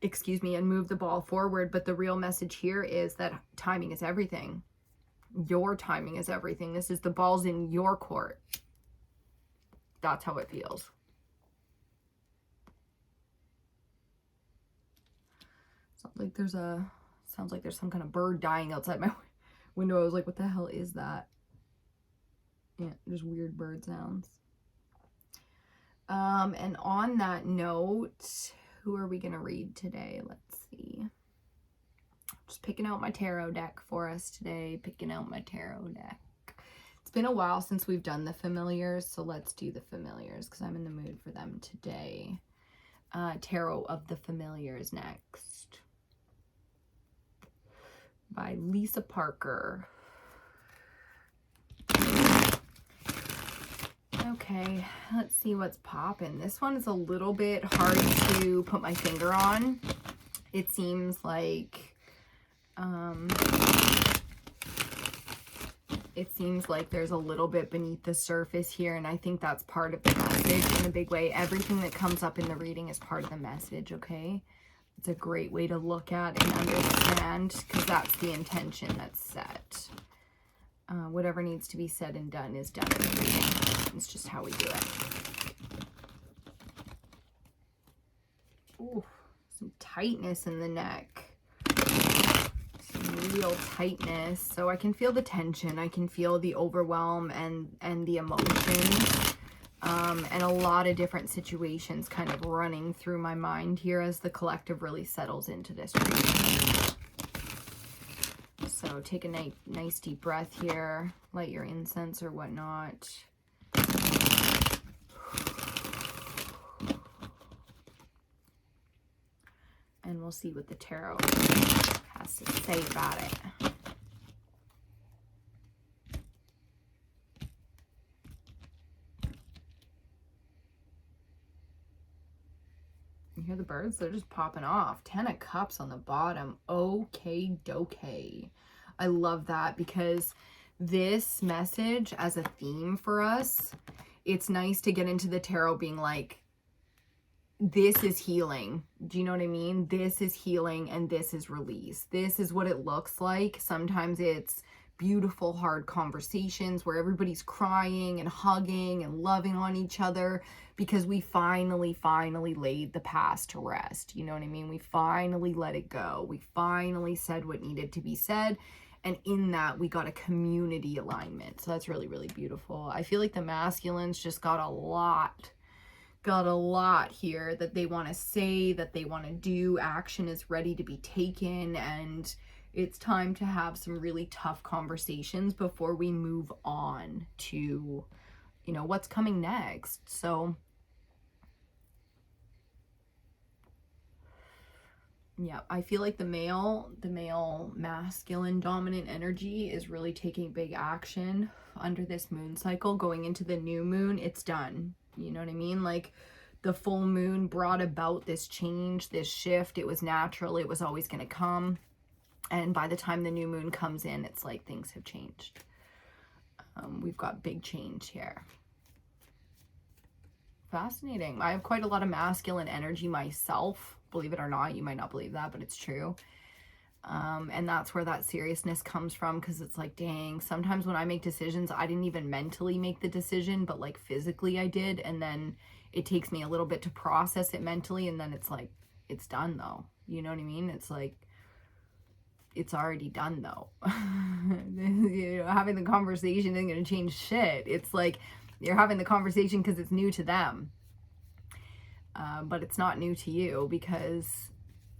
and move the ball forward. But the real message here is that timing is everything. Your timing is everything. This is the ball's in your court. That's how it feels. Sounds like there's some kind of bird dying outside my window. I was like, what the hell is that? Yeah, there's weird bird sounds. And on that note, who are we going to read today? Let's see. Just picking out my tarot deck for us today. Picking out my tarot deck. It's been a while since we've done the familiars, so let's do the familiars because I'm in the mood for them today. Tarot of the Familiars next. By Lisa Parker. Okay, let's see what's popping. This one is a little bit hard to put my finger on. It seems like there's a little bit beneath the surface here, and I think that's part of the message in a big way. Everything that comes up in the reading is part of the message, okay? It's a great way to look at and understand, because that's the intention that's set. Whatever needs to be said and done is done in the reading. It's just how we do it. Ooh, some tightness in the neck. Some real tightness. So I can feel the tension. I can feel the overwhelm and the emotions. And a lot of different situations kind of running through my mind here as the collective really settles into this reading. So take a nice deep breath here, light your incense or whatnot. And we'll see what the tarot has to say about it. You hear the birds? They're just popping off. 10 of Cups on the bottom. Okay, dokay. I love that because this message as a theme for us, it's nice to get into the tarot being like, this is healing. Do you know what I mean? This is healing and this is release. This is what it looks like. Sometimes it's beautiful, hard conversations where everybody's crying and hugging and loving on each other because we finally laid the past to rest. You know what I mean? We finally let it go. We finally said what needed to be said. And in that, we got a community alignment. So that's really, really beautiful. I feel like the masculines just got a lot here that they want to say, that they want to do. Action is ready to be taken, and it's time to have some really tough conversations before we move on to, you know, what's coming next. So yeah, I feel like the male masculine dominant energy is really taking big action under this moon cycle. Going into the new moon, it's done. You know what I mean? Like the full moon brought about this change, this shift. It was natural. It was always going to come. And by the time the new moon comes in, it's like things have changed. We've got big change here. Fascinating. I have quite a lot of masculine energy myself. Believe it or not, you might not believe that, but it's true. And that's where that seriousness comes from, because it's like, dang, sometimes when I make decisions, I didn't even mentally make the decision, but like physically I did. And then it takes me a little bit to process it mentally. And then it's like, it's done though. You know what I mean? It's like, it's already done though. You know, having the conversation isn't going to change shit. It's like, you're having the conversation because it's new to them. But it's not new to you because,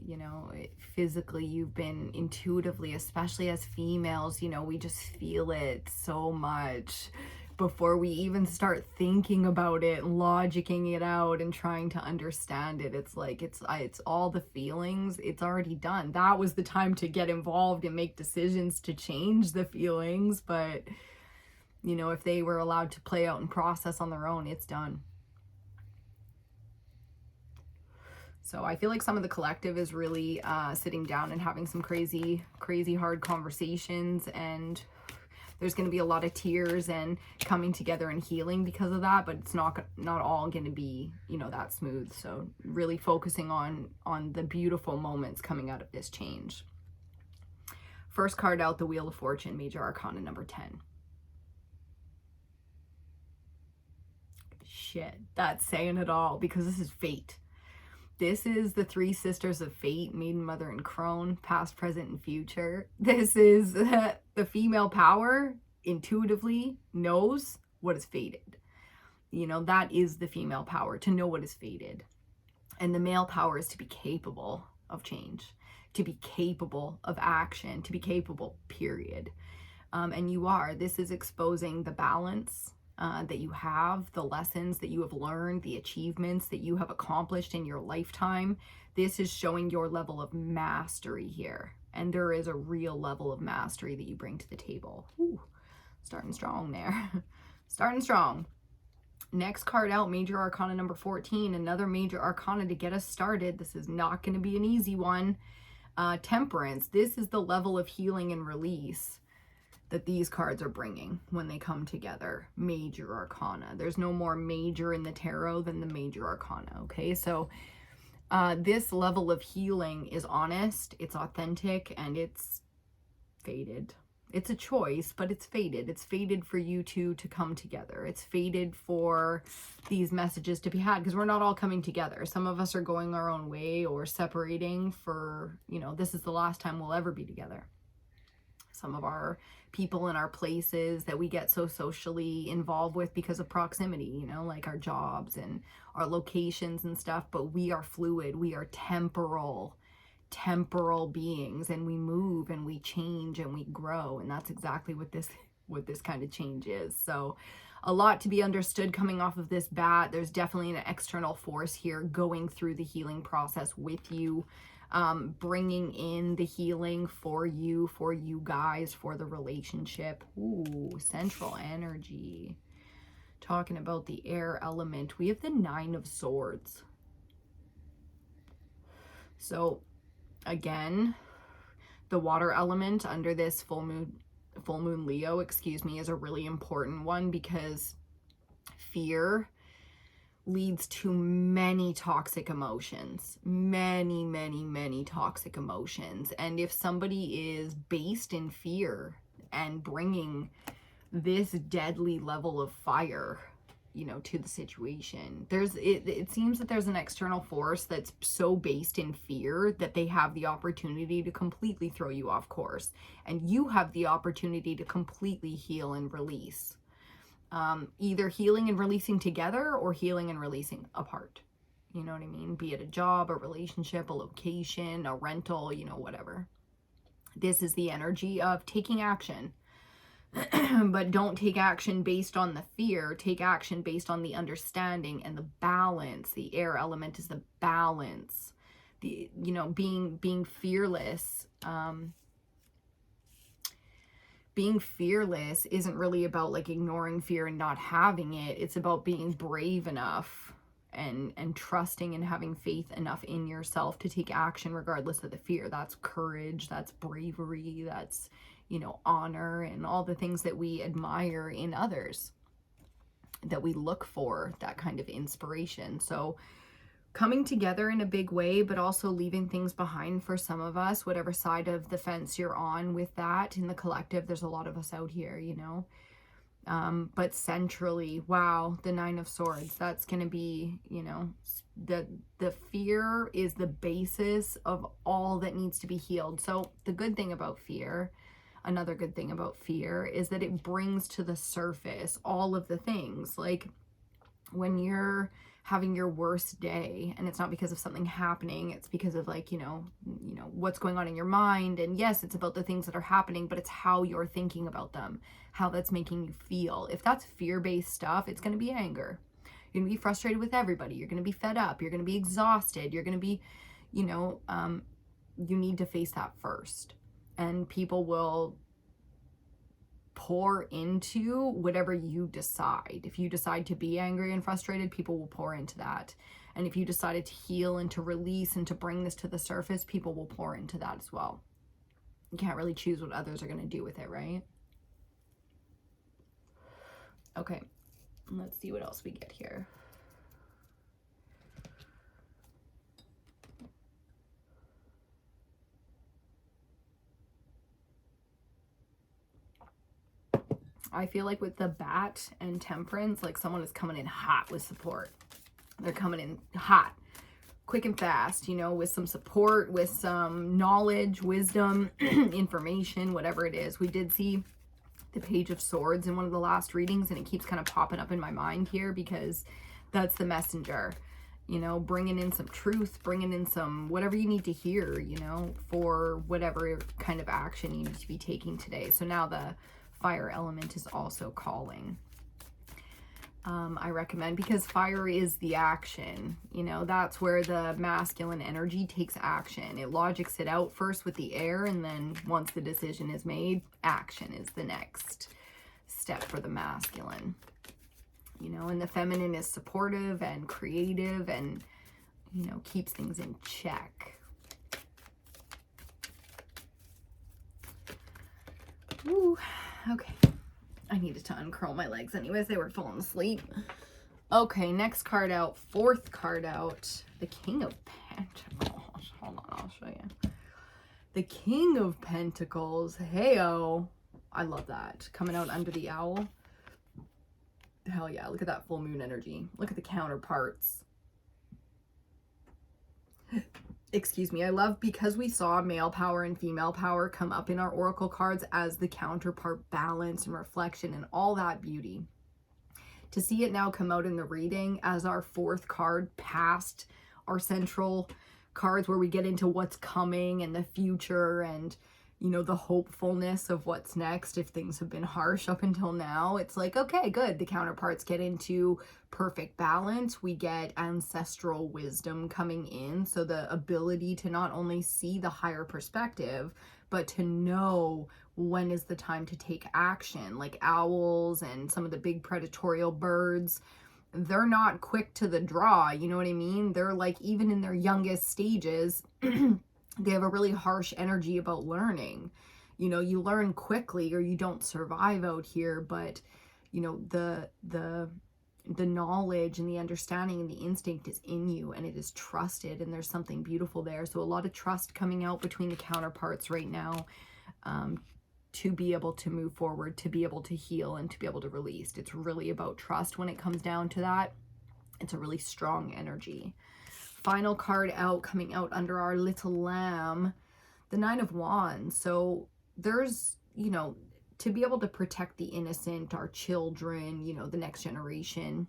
you know, physically you've been intuitively, especially as females, you know, we just feel it so much before we even start thinking about it, logicking it out and trying to understand it. It's like, it's all the feelings. It's already done. That was the time to get involved and make decisions to change the feelings. But, you know, if they were allowed to play out and process on their own, it's done. So I feel like some of the collective is really sitting down and having some crazy hard conversations, and there's going to be a lot of tears and coming together and healing because of that, but it's not all going to be, you know, that smooth. So really focusing on the beautiful moments coming out of this change. First card out, the Wheel of Fortune, Major Arcana number 10. Shit, that's saying it all, because this is fate. This is the three sisters of fate, Maiden, Mother, and Crone, past, present, and future. This is the female power intuitively knows what is fated. You know, that is the female power, to know what is fated. And the male power is to be capable of change, to be capable of action, to be capable, period. And you are. This is exposing the balance that you have, the lessons that you have learned, the achievements that you have accomplished in your lifetime. This is showing your level of mastery here. And there is a real level of mastery that you bring to the table. Ooh, starting strong there. Starting strong. Next card out, Major Arcana number 14. Another Major Arcana to get us started. This is not going to be an easy one. Temperance. This is the level of healing and release that these cards are bringing when they come together. Major Arcana. There's no more major in the tarot than the Major Arcana, okay? So this level of healing is honest, it's authentic, and it's fated. It's a choice, but it's fated. It's fated for you two to come together. It's fated for these messages to be had, because we're not all coming together. Some of us are going our own way or separating for, you know, this is the last time we'll ever be together. some of our people in our places that we get so socially involved with because of proximity, you know, like our jobs and our locations and stuff. But we are fluid. We are temporal beings, and we move and we change and we grow. And that's exactly what this kind of change is. So a lot to be understood coming off of this bat. There's definitely an external force here going through the healing process with you, bringing in the healing for you guys, for the relationship. Ooh, central energy. Talking about the air element, we have the 9 of Swords. So again, the water element under this full moon Leo, excuse me, is a really important one, because fear leads to many toxic emotions, many toxic emotions. And if somebody is based in fear and bringing this deadly level of fire, you know, to the situation, it seems that there's an external force that's so based in fear that they have the opportunity to completely throw you off course, and you have the opportunity to completely heal and release, either healing and releasing together or healing and releasing apart. You know what I mean? Be it a job, a relationship, a location, a rental, you know, whatever. This is the energy of taking action. But don't take action based on the fear. Take action based on the understanding and the balance. The air element is the balance. The, you know, being fearless. Being fearless isn't really about like ignoring fear and not having it. It's about being brave enough and trusting and having faith enough in yourself to take action regardless of the fear. That's courage. That's bravery. That's, you know, honor and all the things that we admire in others, that we look for, that kind of inspiration. So coming together in a big way, but also leaving things behind for some of us, whatever side of the fence you're on with that. In the collective, there's a lot of us out here, you know. But centrally, wow, the 9 of Swords, that's going to be, you know, the fear is the basis of all that needs to be healed. So the good thing about fear, another good thing about fear, is that it brings to the surface all of the things. Like when you're having your worst day, and it's not because of something happening, it's because of like, you know, what's going on in your mind. And yes, it's about the things that are happening, but it's how you're thinking about them, how that's making you feel. If that's fear-based stuff, it's going to be anger. You're going to be frustrated with everybody. You're going to be fed up. You're going to be exhausted. You're going to be, you know, you need to face that first. And people will pour into whatever you decide. If you decide to be angry and frustrated, people will pour into that. And if you decided to heal and to release and to bring this to the surface, people will pour into that as well. You can't really choose what others are going to do with it, right? Okay, let's see what else we get here. I feel like with the bat and temperance, like someone is coming in hot with support. They're coming in hot, quick and fast, you know, with some support, with some knowledge, wisdom, information, whatever it is. We did see the Page of Swords in one of the last readings, and it keeps kind of popping up in my mind here because that's the messenger, you know, bringing in some truth, bringing in some whatever you need to hear, you know, for whatever kind of action you need to be taking today. So now the fire element is also calling. I recommend, because fire is the action, you know, that's where the masculine energy takes action. It logics it out first with the air, and then once the decision is made, action is the next step for the masculine, you know, and the feminine is supportive and creative and, you know, keeps things in check. Ooh. Okay, I needed to uncurl my legs anyways. They were falling asleep. Okay, next card out, 4th card out, the King of Pentacles. Hold on, I'll show you. The King of Pentacles. Hey-oh. I love that. Coming out under the owl. Hell yeah, look at that full moon energy. Look at the counterparts. excuse me, I love because we saw male power and female power come up in our oracle cards as the counterpart balance and reflection and all that beauty. To see it now come out in the reading as our fourth card past our central cards, where we get into what's coming and the future and, you know, the hopefulness of what's next if things have been harsh up until now. It's like, okay, good. The counterparts get into perfect balance. We get ancestral wisdom coming in. So the ability to not only see the higher perspective, but to know when is the time to take action. Like owls and some of the big predatorial birds, they're not quick to the draw, you know what I mean? They're like, even in their youngest stages, they have a really harsh energy about learning. You know, you learn quickly or you don't survive out here, but you know, the knowledge and the understanding and the instinct is in you, and it is trusted, and there's something beautiful there. So a lot of trust coming out between the counterparts right now, to be able to move forward, to be able to heal, and to be able to release. It's really about trust when it comes down to that. It's a really strong energy. Final card out, coming out under our little lamb, the Nine of Wands. So there's, you know, to be able to protect the innocent, our children, you know, the next generation,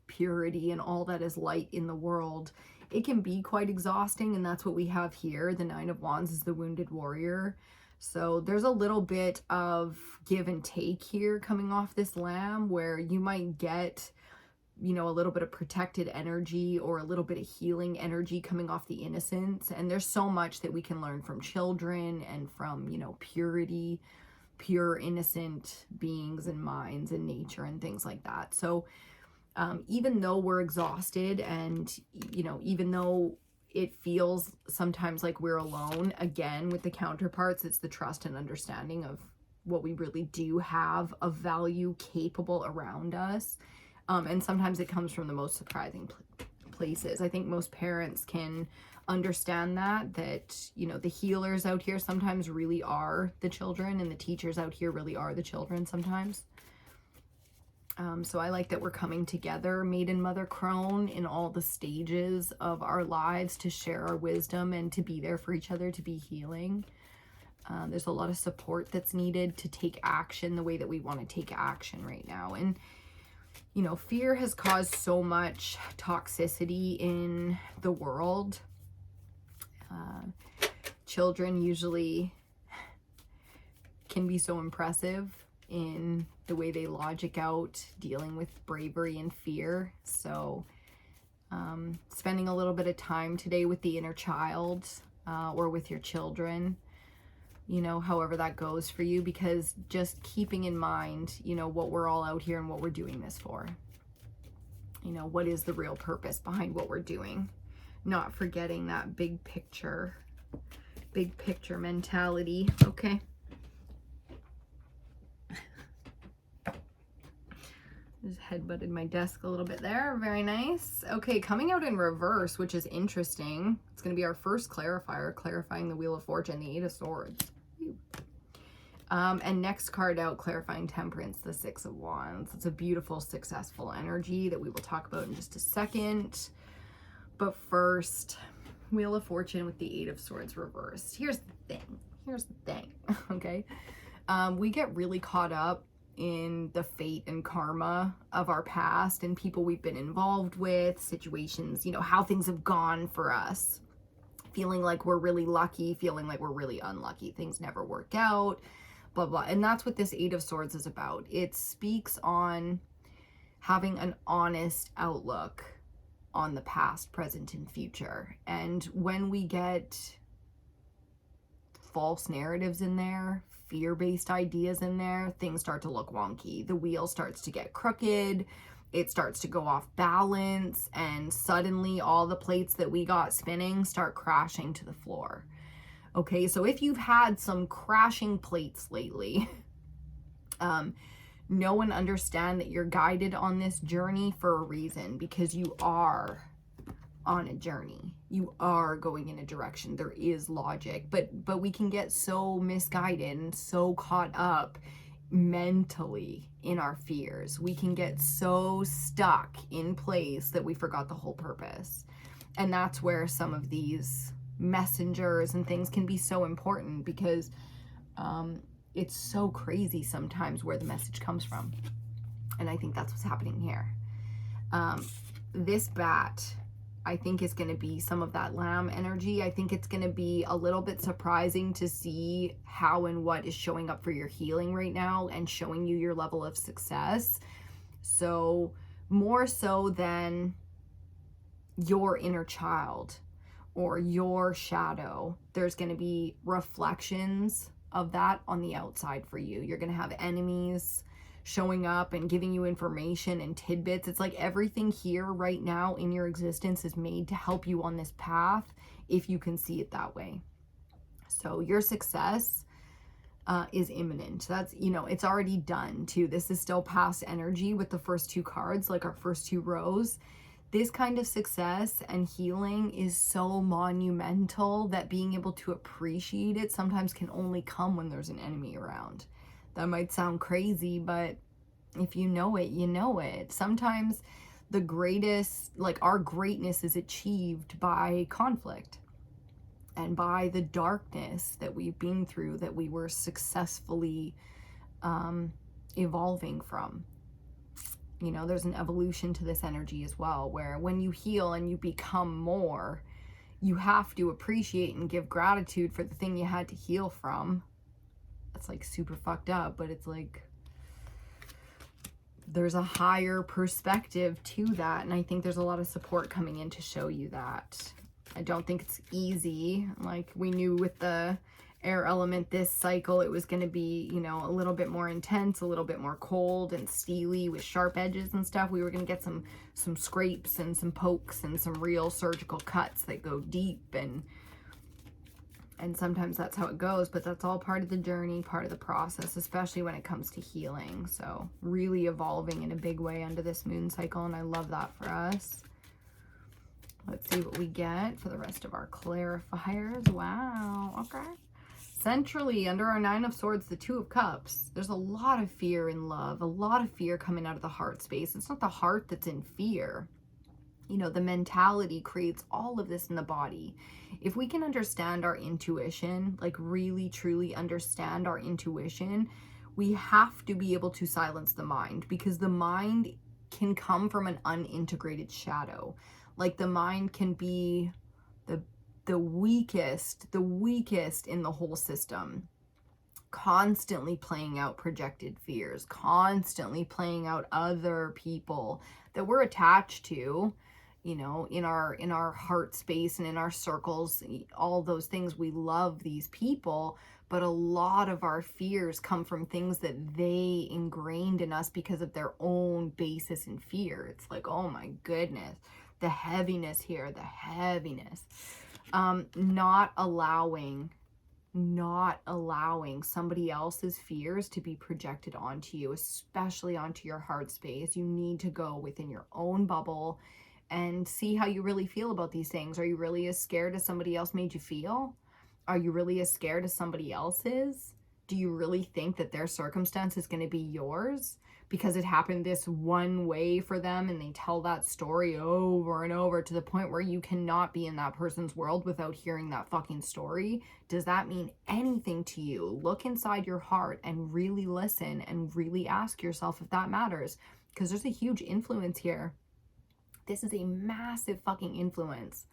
purity and all that is light in the world, it can be quite exhausting. And that's what we have here. The Nine of Wands is the wounded warrior. So there's a little bit of give and take here coming off this lamb, where you might get, you know, a little bit of protected energy or a little bit of healing energy coming off the innocence. And there's so much that we can learn from children and from, you know, purity, pure innocent beings and minds and nature and things like that. So even though we're exhausted and, you know, even though it feels sometimes like we're alone, again, with the counterparts, it's the trust and understanding of what we really do have of value capable around us. And sometimes it comes from the most surprising places. I think most parents can understand that, you know, the healers out here sometimes really are the children, and the teachers out here really are the children sometimes. So I like that we're coming together, Maiden, Mother, Crone, in all the stages of our lives to share our wisdom and to be there for each other, to be healing. There's a lot of support that's needed to take action the way that we want to take action right now. And, you know, fear has caused so much toxicity in the world. Children usually can be so impressive in the way they logic out dealing with bravery and fear. So spending a little bit of time today with the inner child, or with your children, you know, however that goes for you, because just keeping in mind, you know, what we're all out here and what we're doing this for. You know, what is the real purpose behind what we're doing? Not forgetting that big picture mentality. Okay. Just headbutted my desk a little bit there. Very nice. Okay, coming out in reverse, which is interesting. It's going to be our first clarifier, clarifying the Wheel of Fortune, the Eight of Swords. And next card out, clarifying Temperance, the Six of Wands. It's a beautiful, successful energy that we will talk about in just a second. But first, Wheel of Fortune with the Eight of Swords reversed. Here's the thing. Okay? We get really caught up in the fate and karma of our past and people we've been involved with, situations, you know, how things have gone for us, feeling like we're really lucky, feeling like we're really unlucky, things never work out, blah, blah. And that's what this Eight of Swords is about. It speaks on having an honest outlook on the past, present, and future. And when we get false narratives in there, fear-based ideas in there, things start to look wonky. The wheel starts to get crooked. It starts to go off balance, and suddenly all the plates that we got spinning start crashing to the floor. Okay, so if you've had some crashing plates lately, know and understand that you're guided on this journey for a reason, because you are on a journey. You are going in a direction. There is logic, but we can get so misguided and so caught up mentally in our fears. We can get so stuck in place that we forgot the whole purpose. And that's where some of these messengers and things can be so important, because it's so crazy sometimes where the message comes from. And I think that's what's happening here. This bat, I think, is going to be some of that lamb energy. I think it's going to be a little bit surprising to see how and what is showing up for your healing right now and showing you your level of success. So more so than your inner child or your shadow, there's going to be reflections of that on the outside for you. You're going to have enemies showing up and giving you information and tidbits. It's like everything here right now in your existence is made to help you on this path, if you can see it that way. So your success is imminent. That's, you know, it's already done too. This is still past energy with the first two cards, like our first two rows. This kind of success and healing is so monumental that being able to appreciate it sometimes can only come when there's an enemy around. That might sound crazy, but if you know it, you know it. Sometimes the greatest, like our greatness is achieved by conflict and by the darkness that we've been through, that we were successfully evolving from. You know, there's an evolution to this energy as well, where when you heal and you become more, you have to appreciate and give gratitude for the thing you had to heal from. That's like super fucked up, but it's like there's a higher perspective to that, and I think there's a lot of support coming in to show you that. I don't think it's easy. Like we knew with the air element this cycle, it was going to be, you know, a little bit more intense, a little bit more cold and steely with sharp edges and stuff. We were going to get some scrapes and some pokes and some real surgical cuts that go deep, and sometimes that's how it goes, but that's all part of the journey, part of the process, especially when it comes to healing. So really evolving in a big way under this moon cycle, and I love that for us. Let's see what we get for the rest of our clarifiers. Wow, okay. Centrally, under our Nine of Swords, the Two of Cups, there's a lot of fear in love, a lot of fear coming out of the heart space. It's not the heart that's in fear. You know, the mentality creates all of this in the body. If we can understand our intuition, like really, truly understand our intuition, we have to be able to silence the mind, because the mind can come from an unintegrated shadow. Like the mind can be the weakest in the whole system, constantly playing out projected fears, constantly playing out other people that we're attached to, you know, in our heart space and in our circles, all those things. We love these people, but a lot of our fears come from things that they ingrained in us because of their own basis in fear. It's like, oh my goodness, the heaviness here, the heaviness. Not allowing somebody else's fears to be projected onto you, especially onto your heart space. You need to go within your own bubble and see how you really feel about these things. Are you really as scared as somebody else made you feel? Are you really as scared as somebody else is? Do you really think that their circumstance is going to be yours because it happened this one way for them, and they tell that story over and over to the point where you cannot be in that person's world without hearing that fucking story? Does that mean anything to you? Look inside your heart and really listen and really ask yourself if that matters, because there's a huge influence here. This is a massive fucking influence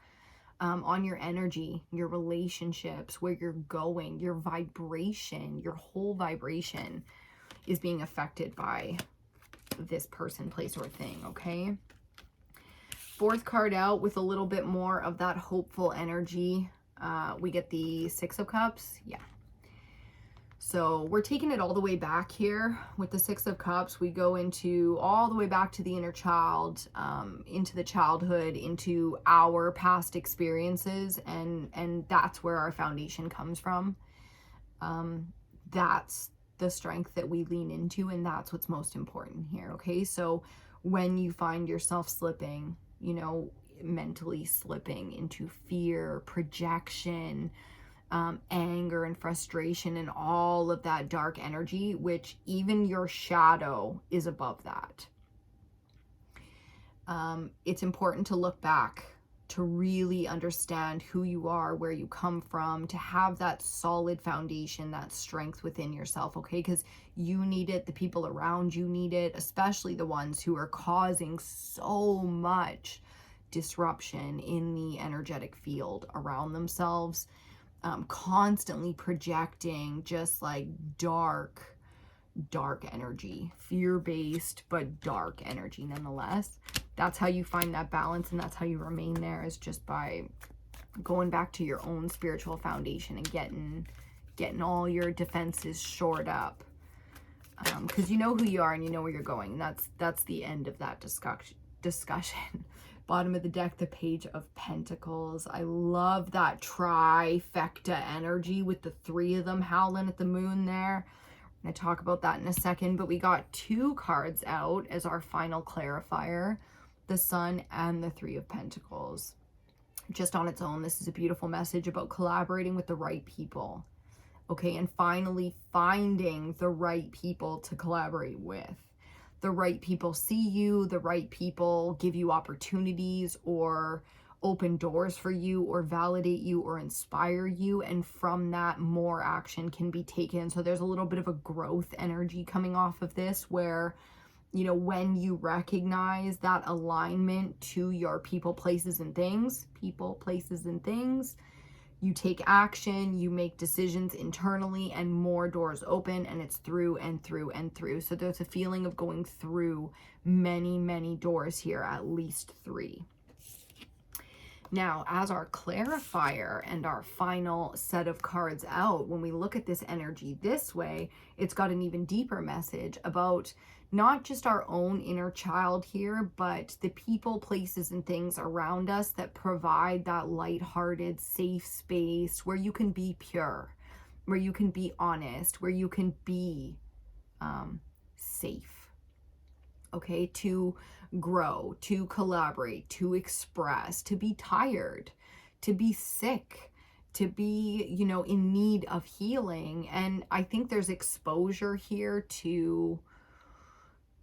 on your energy, your relationships, where you're going, your vibration, your whole vibration is being affected by this person, place, or thing, okay? Fourth card out with a little bit more of that hopeful energy. We get the Six of Cups. Yeah. So we're taking it all the way back here with the Six of Cups. We go into all the way back to the inner child, into the childhood, into our past experiences, and that's where our foundation comes from. That's the strength that we lean into, and that's what's most important here, okay? So when you find yourself slipping, you know, mentally slipping into fear, projection, anger and frustration and all of that dark energy, which even your shadow is above that. It's important to look back to really understand who you are, where you come from, to have that solid foundation, that strength within yourself, okay? Because you need it, the people around you need it, especially the ones who are causing so much disruption in the energetic field around themselves, constantly projecting just like dark energy, fear-based, but dark energy nonetheless. That's how you find that balance, and that's how you remain there, is just by going back to your own spiritual foundation and getting all your defenses shored up. Because you know who you are and you know where you're going. That's the end of that discussion. Bottom of the deck, the Page of Pentacles. I love that trifecta energy with the three of them howling at the moon there. I'm going to talk about that in a second, but we got 2 cards out as our final clarifier, the Sun and the Three of Pentacles. Just on its own, this is a beautiful message about collaborating with the right people, okay, and finally finding the right people to collaborate with. The right people see you, the right people give you opportunities or open doors for you or validate you or inspire you, and from that more action can be taken. So there's a little bit of a growth energy coming off of this, where, you know, when you recognize that alignment to your people, places, and things, you take action, you make decisions internally, and more doors open, and it's through and through and through. So there's a feeling of going through many doors here, at least 3. Now, as our clarifier and our final set of cards out, when we look at this energy this way, it's got an even deeper message about not just our own inner child here, but the people, places, and things around us that provide that lighthearted, safe space where you can be pure, where you can be honest, where you can be safe. Okay, to grow, to collaborate, to express, to be tired, to be sick, to be, you know, in need of healing. And I think there's exposure here to,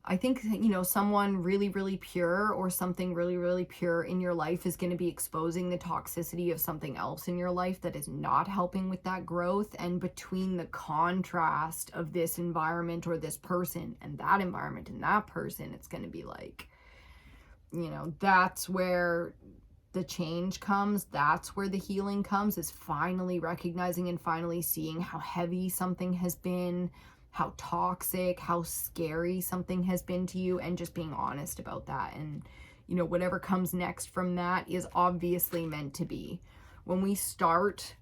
I think, you know, someone really pure or something really pure in your life is going to be exposing the toxicity of something else in your life that is not helping with that growth. And between the contrast of this environment or this person and that environment and that person, it's going to be like, you know, that's where the change comes. That's where the healing comes, is finally recognizing and finally seeing how heavy something has been, how toxic, how scary something has been to you, and just being honest about that. And, you know, whatever comes next from that is obviously meant to be. When we start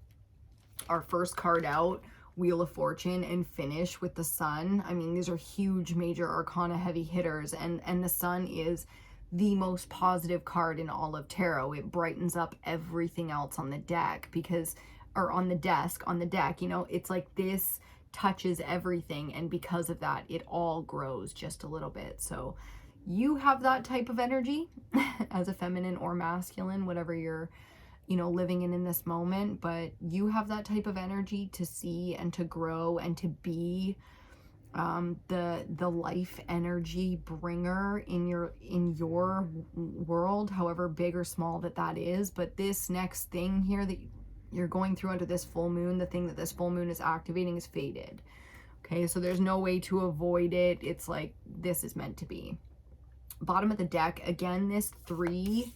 our first card out, Wheel of Fortune, and finish with the Sun, I mean, these are huge major arcana heavy hitters, and the Sun is the most positive card in all of tarot. It brightens up everything else on the deck, because, or on the deck, you know, it's like this touches everything, and because of that, it all grows just a little bit. So you have that type of energy as a feminine or masculine, whatever you're, you know, living in this moment, but you have that type of energy to see and to grow and to be the life energy bringer in your world, however big or small that is. But this next thing here that you're going through under this full moon, the thing that this full moon is activating, is fated. Okay, so there's no way to avoid it. It's like, this is meant to be. Bottom of the deck, again, this 3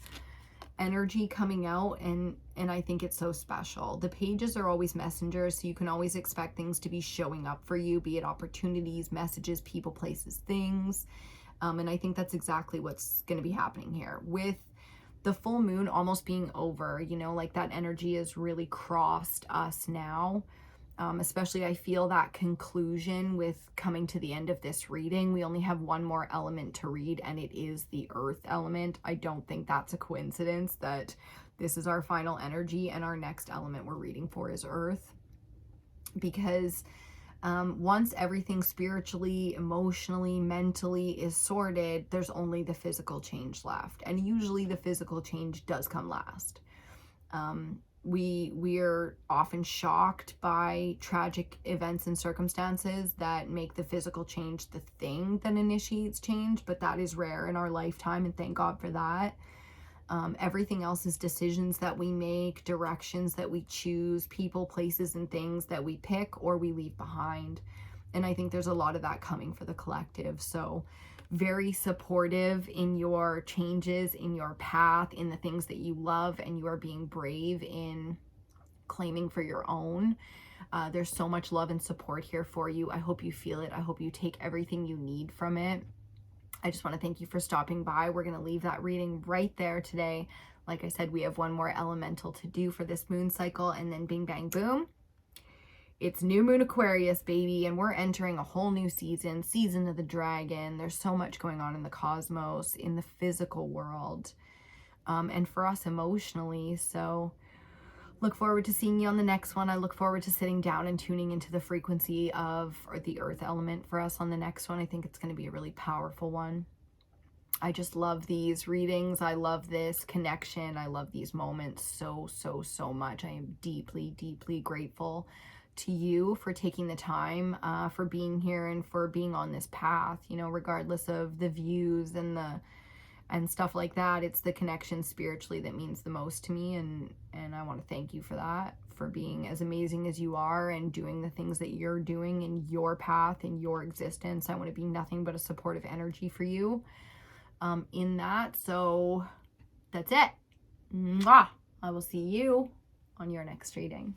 energy coming out, and I think it's so special. The pages are always messengers, so you can always expect things to be showing up for you, be it opportunities, messages, people, places, things. And I think that's exactly what's going to be happening here. With the full moon almost being over, you know, like that energy has really crossed us now. Especially I feel that conclusion with coming to the end of this reading. We only have one more element to read, and it is the earth element. I don't think that's a coincidence that this is our final energy and our next element we're reading for is earth. Because once everything spiritually, emotionally, mentally is sorted, there's only the physical change left. And usually the physical change does come last. We're often shocked by tragic events and circumstances that make the physical change the thing that initiates change, but that is rare in our lifetime, and thank God for that. Everything else is decisions that we make, directions that we choose, people, places, and things that we pick or we leave behind. And I think there's a lot of that coming for the collective. So very supportive in your changes, in your path, in the things that you love, and you are being brave in claiming for your own. There's so much love and support here for you. I hope you feel it. I hope you take everything you need from it. I just want to thank you for stopping by. We're going to leave that reading right there today. Like I said, we have one more elemental to do for this moon cycle, and then bing, bang, boom. It's new moon Aquarius, baby, and we're entering a whole new season, season of the dragon. There's so much going on in the cosmos, in the physical world, and for us emotionally. So look forward to seeing you on the next one. I look forward to sitting down and tuning into the frequency of the earth element for us on the next one. I think it's going to be a really powerful one. I just love these readings. I love this connection. I love these moments so, so, so much. I am deeply, deeply grateful to you for taking the time, for being here and for being on this path, you know, regardless of the views and stuff like that. It's the connection spiritually that means the most to me, and I want to thank you for that, for being as amazing as you are and doing the things that you're doing in your path, in your existence. I want to be nothing but a supportive energy for you in that. So that's it. Mwah! I will see you on your next reading.